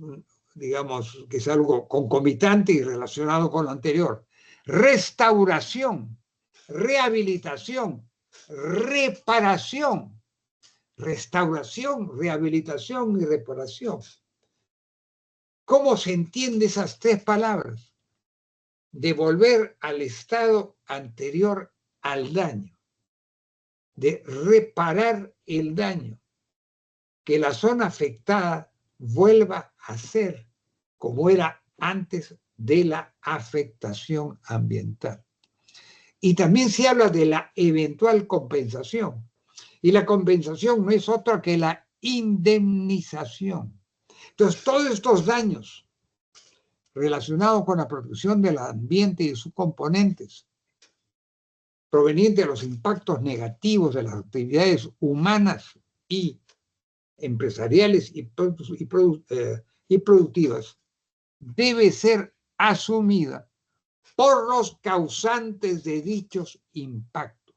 digamos, que es algo concomitante y relacionado con lo anterior, restauración, rehabilitación, reparación, restauración, rehabilitación y reparación. ¿Cómo se entiende esas tres palabras? Devolver al estado anterior al daño, de reparar el daño, que la zona afectada vuelva a ser como era antes de la afectación ambiental. Y también se habla de la eventual compensación. Y la compensación no es otra que la indemnización. Entonces, todos estos daños relacionados con la protección del ambiente y de sus componentes, provenientes de los impactos negativos de las actividades humanas y empresariales y productivas, debe ser asumida por los causantes de dichos impactos.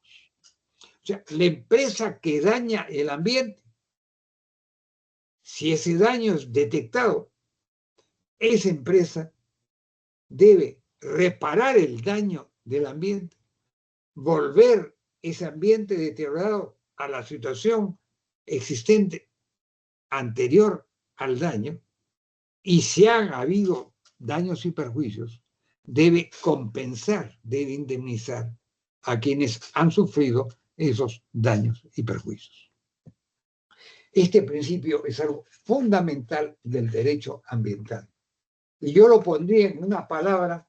O sea, la empresa que daña el ambiente, si ese daño es detectado, esa empresa debe reparar el daño del ambiente, volver ese ambiente deteriorado a la situación existente anterior al daño, y si han habido daños y perjuicios, debe compensar, debe indemnizar a quienes han sufrido esos daños y perjuicios. Este principio es algo fundamental del derecho ambiental. Y yo lo pondría en una palabra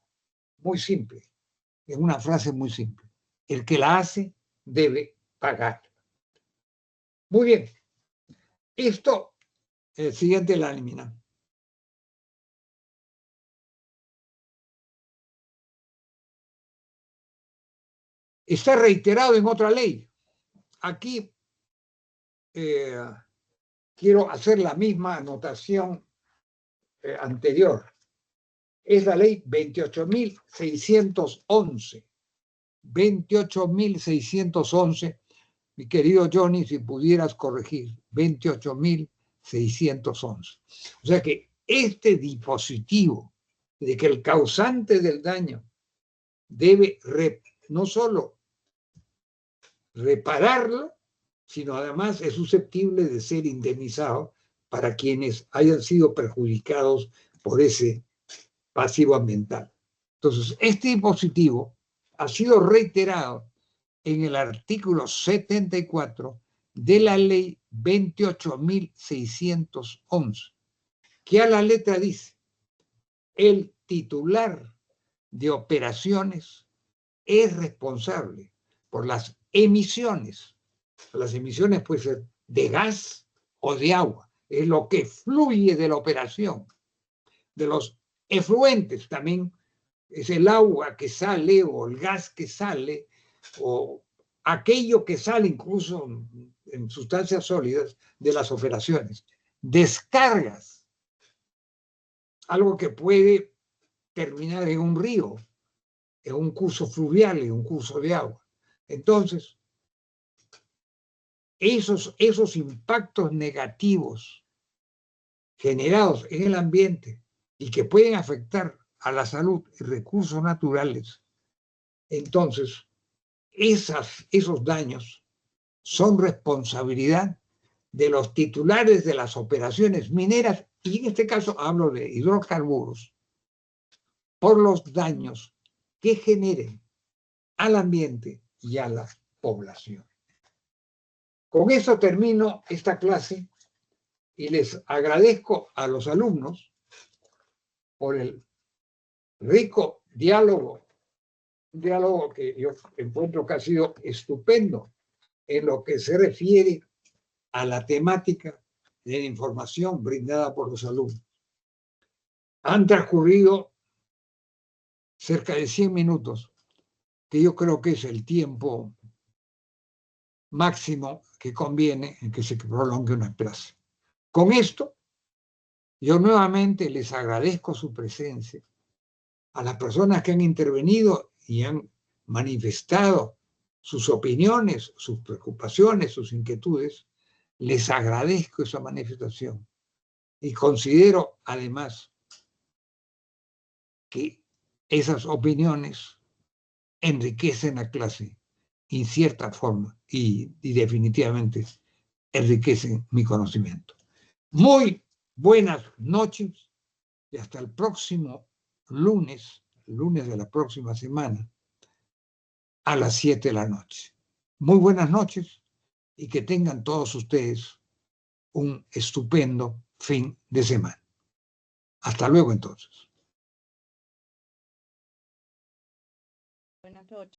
muy simple, en una frase muy simple. El que la hace debe pagar. Muy bien. Esto, el siguiente lámina. Está reiterado en otra ley. Aquí quiero hacer la misma anotación anterior. Es la ley 28.611. 28.611. Mi querido Johnny, si pudieras corregir. 28.611. O sea que este dispositivo de que el causante del daño debe no solo repararlo, sino además es susceptible de ser indemnizado para quienes hayan sido perjudicados por ese pasivo ambiental. Entonces, este dispositivo ha sido reiterado en el artículo 74 de la ley 28.611, que a la letra dice: el titular de operaciones es responsable por las emisiones. Las emisiones pueden ser de gas o de agua, es lo que fluye de la operación. De los efluentes también es el agua que sale o el gas que sale o aquello que sale incluso en sustancias sólidas de las operaciones. Descargas, algo que puede terminar en un río, en un curso fluvial, en un curso de agua. Entonces, esos impactos negativos generados en el ambiente y que pueden afectar a la salud y recursos naturales, entonces esos daños son responsabilidad de los titulares de las operaciones mineras, y en este caso hablo de hidrocarburos, por los daños que generen al ambiente y a la población. Con eso termino esta clase y les agradezco a los alumnos por el rico diálogo que yo encuentro que ha sido estupendo en lo que se refiere a la temática de la información brindada por los alumnos. Han transcurrido cerca de 100 minutos, que yo creo que es el tiempo máximo que conviene en que se prolongue una clase. Con esto, yo nuevamente les agradezco su presencia. A las personas que han intervenido y han manifestado sus opiniones, sus preocupaciones, sus inquietudes, les agradezco esa manifestación. Y considero, además, que esas opiniones enriquecen la clase en cierta forma y definitivamente enriquecen mi conocimiento. Muy buenas noches y hasta el próximo lunes de la próxima semana, a las 7 de la noche. Muy buenas noches y que tengan todos ustedes un estupendo fin de semana. Hasta luego entonces. Buenas noches.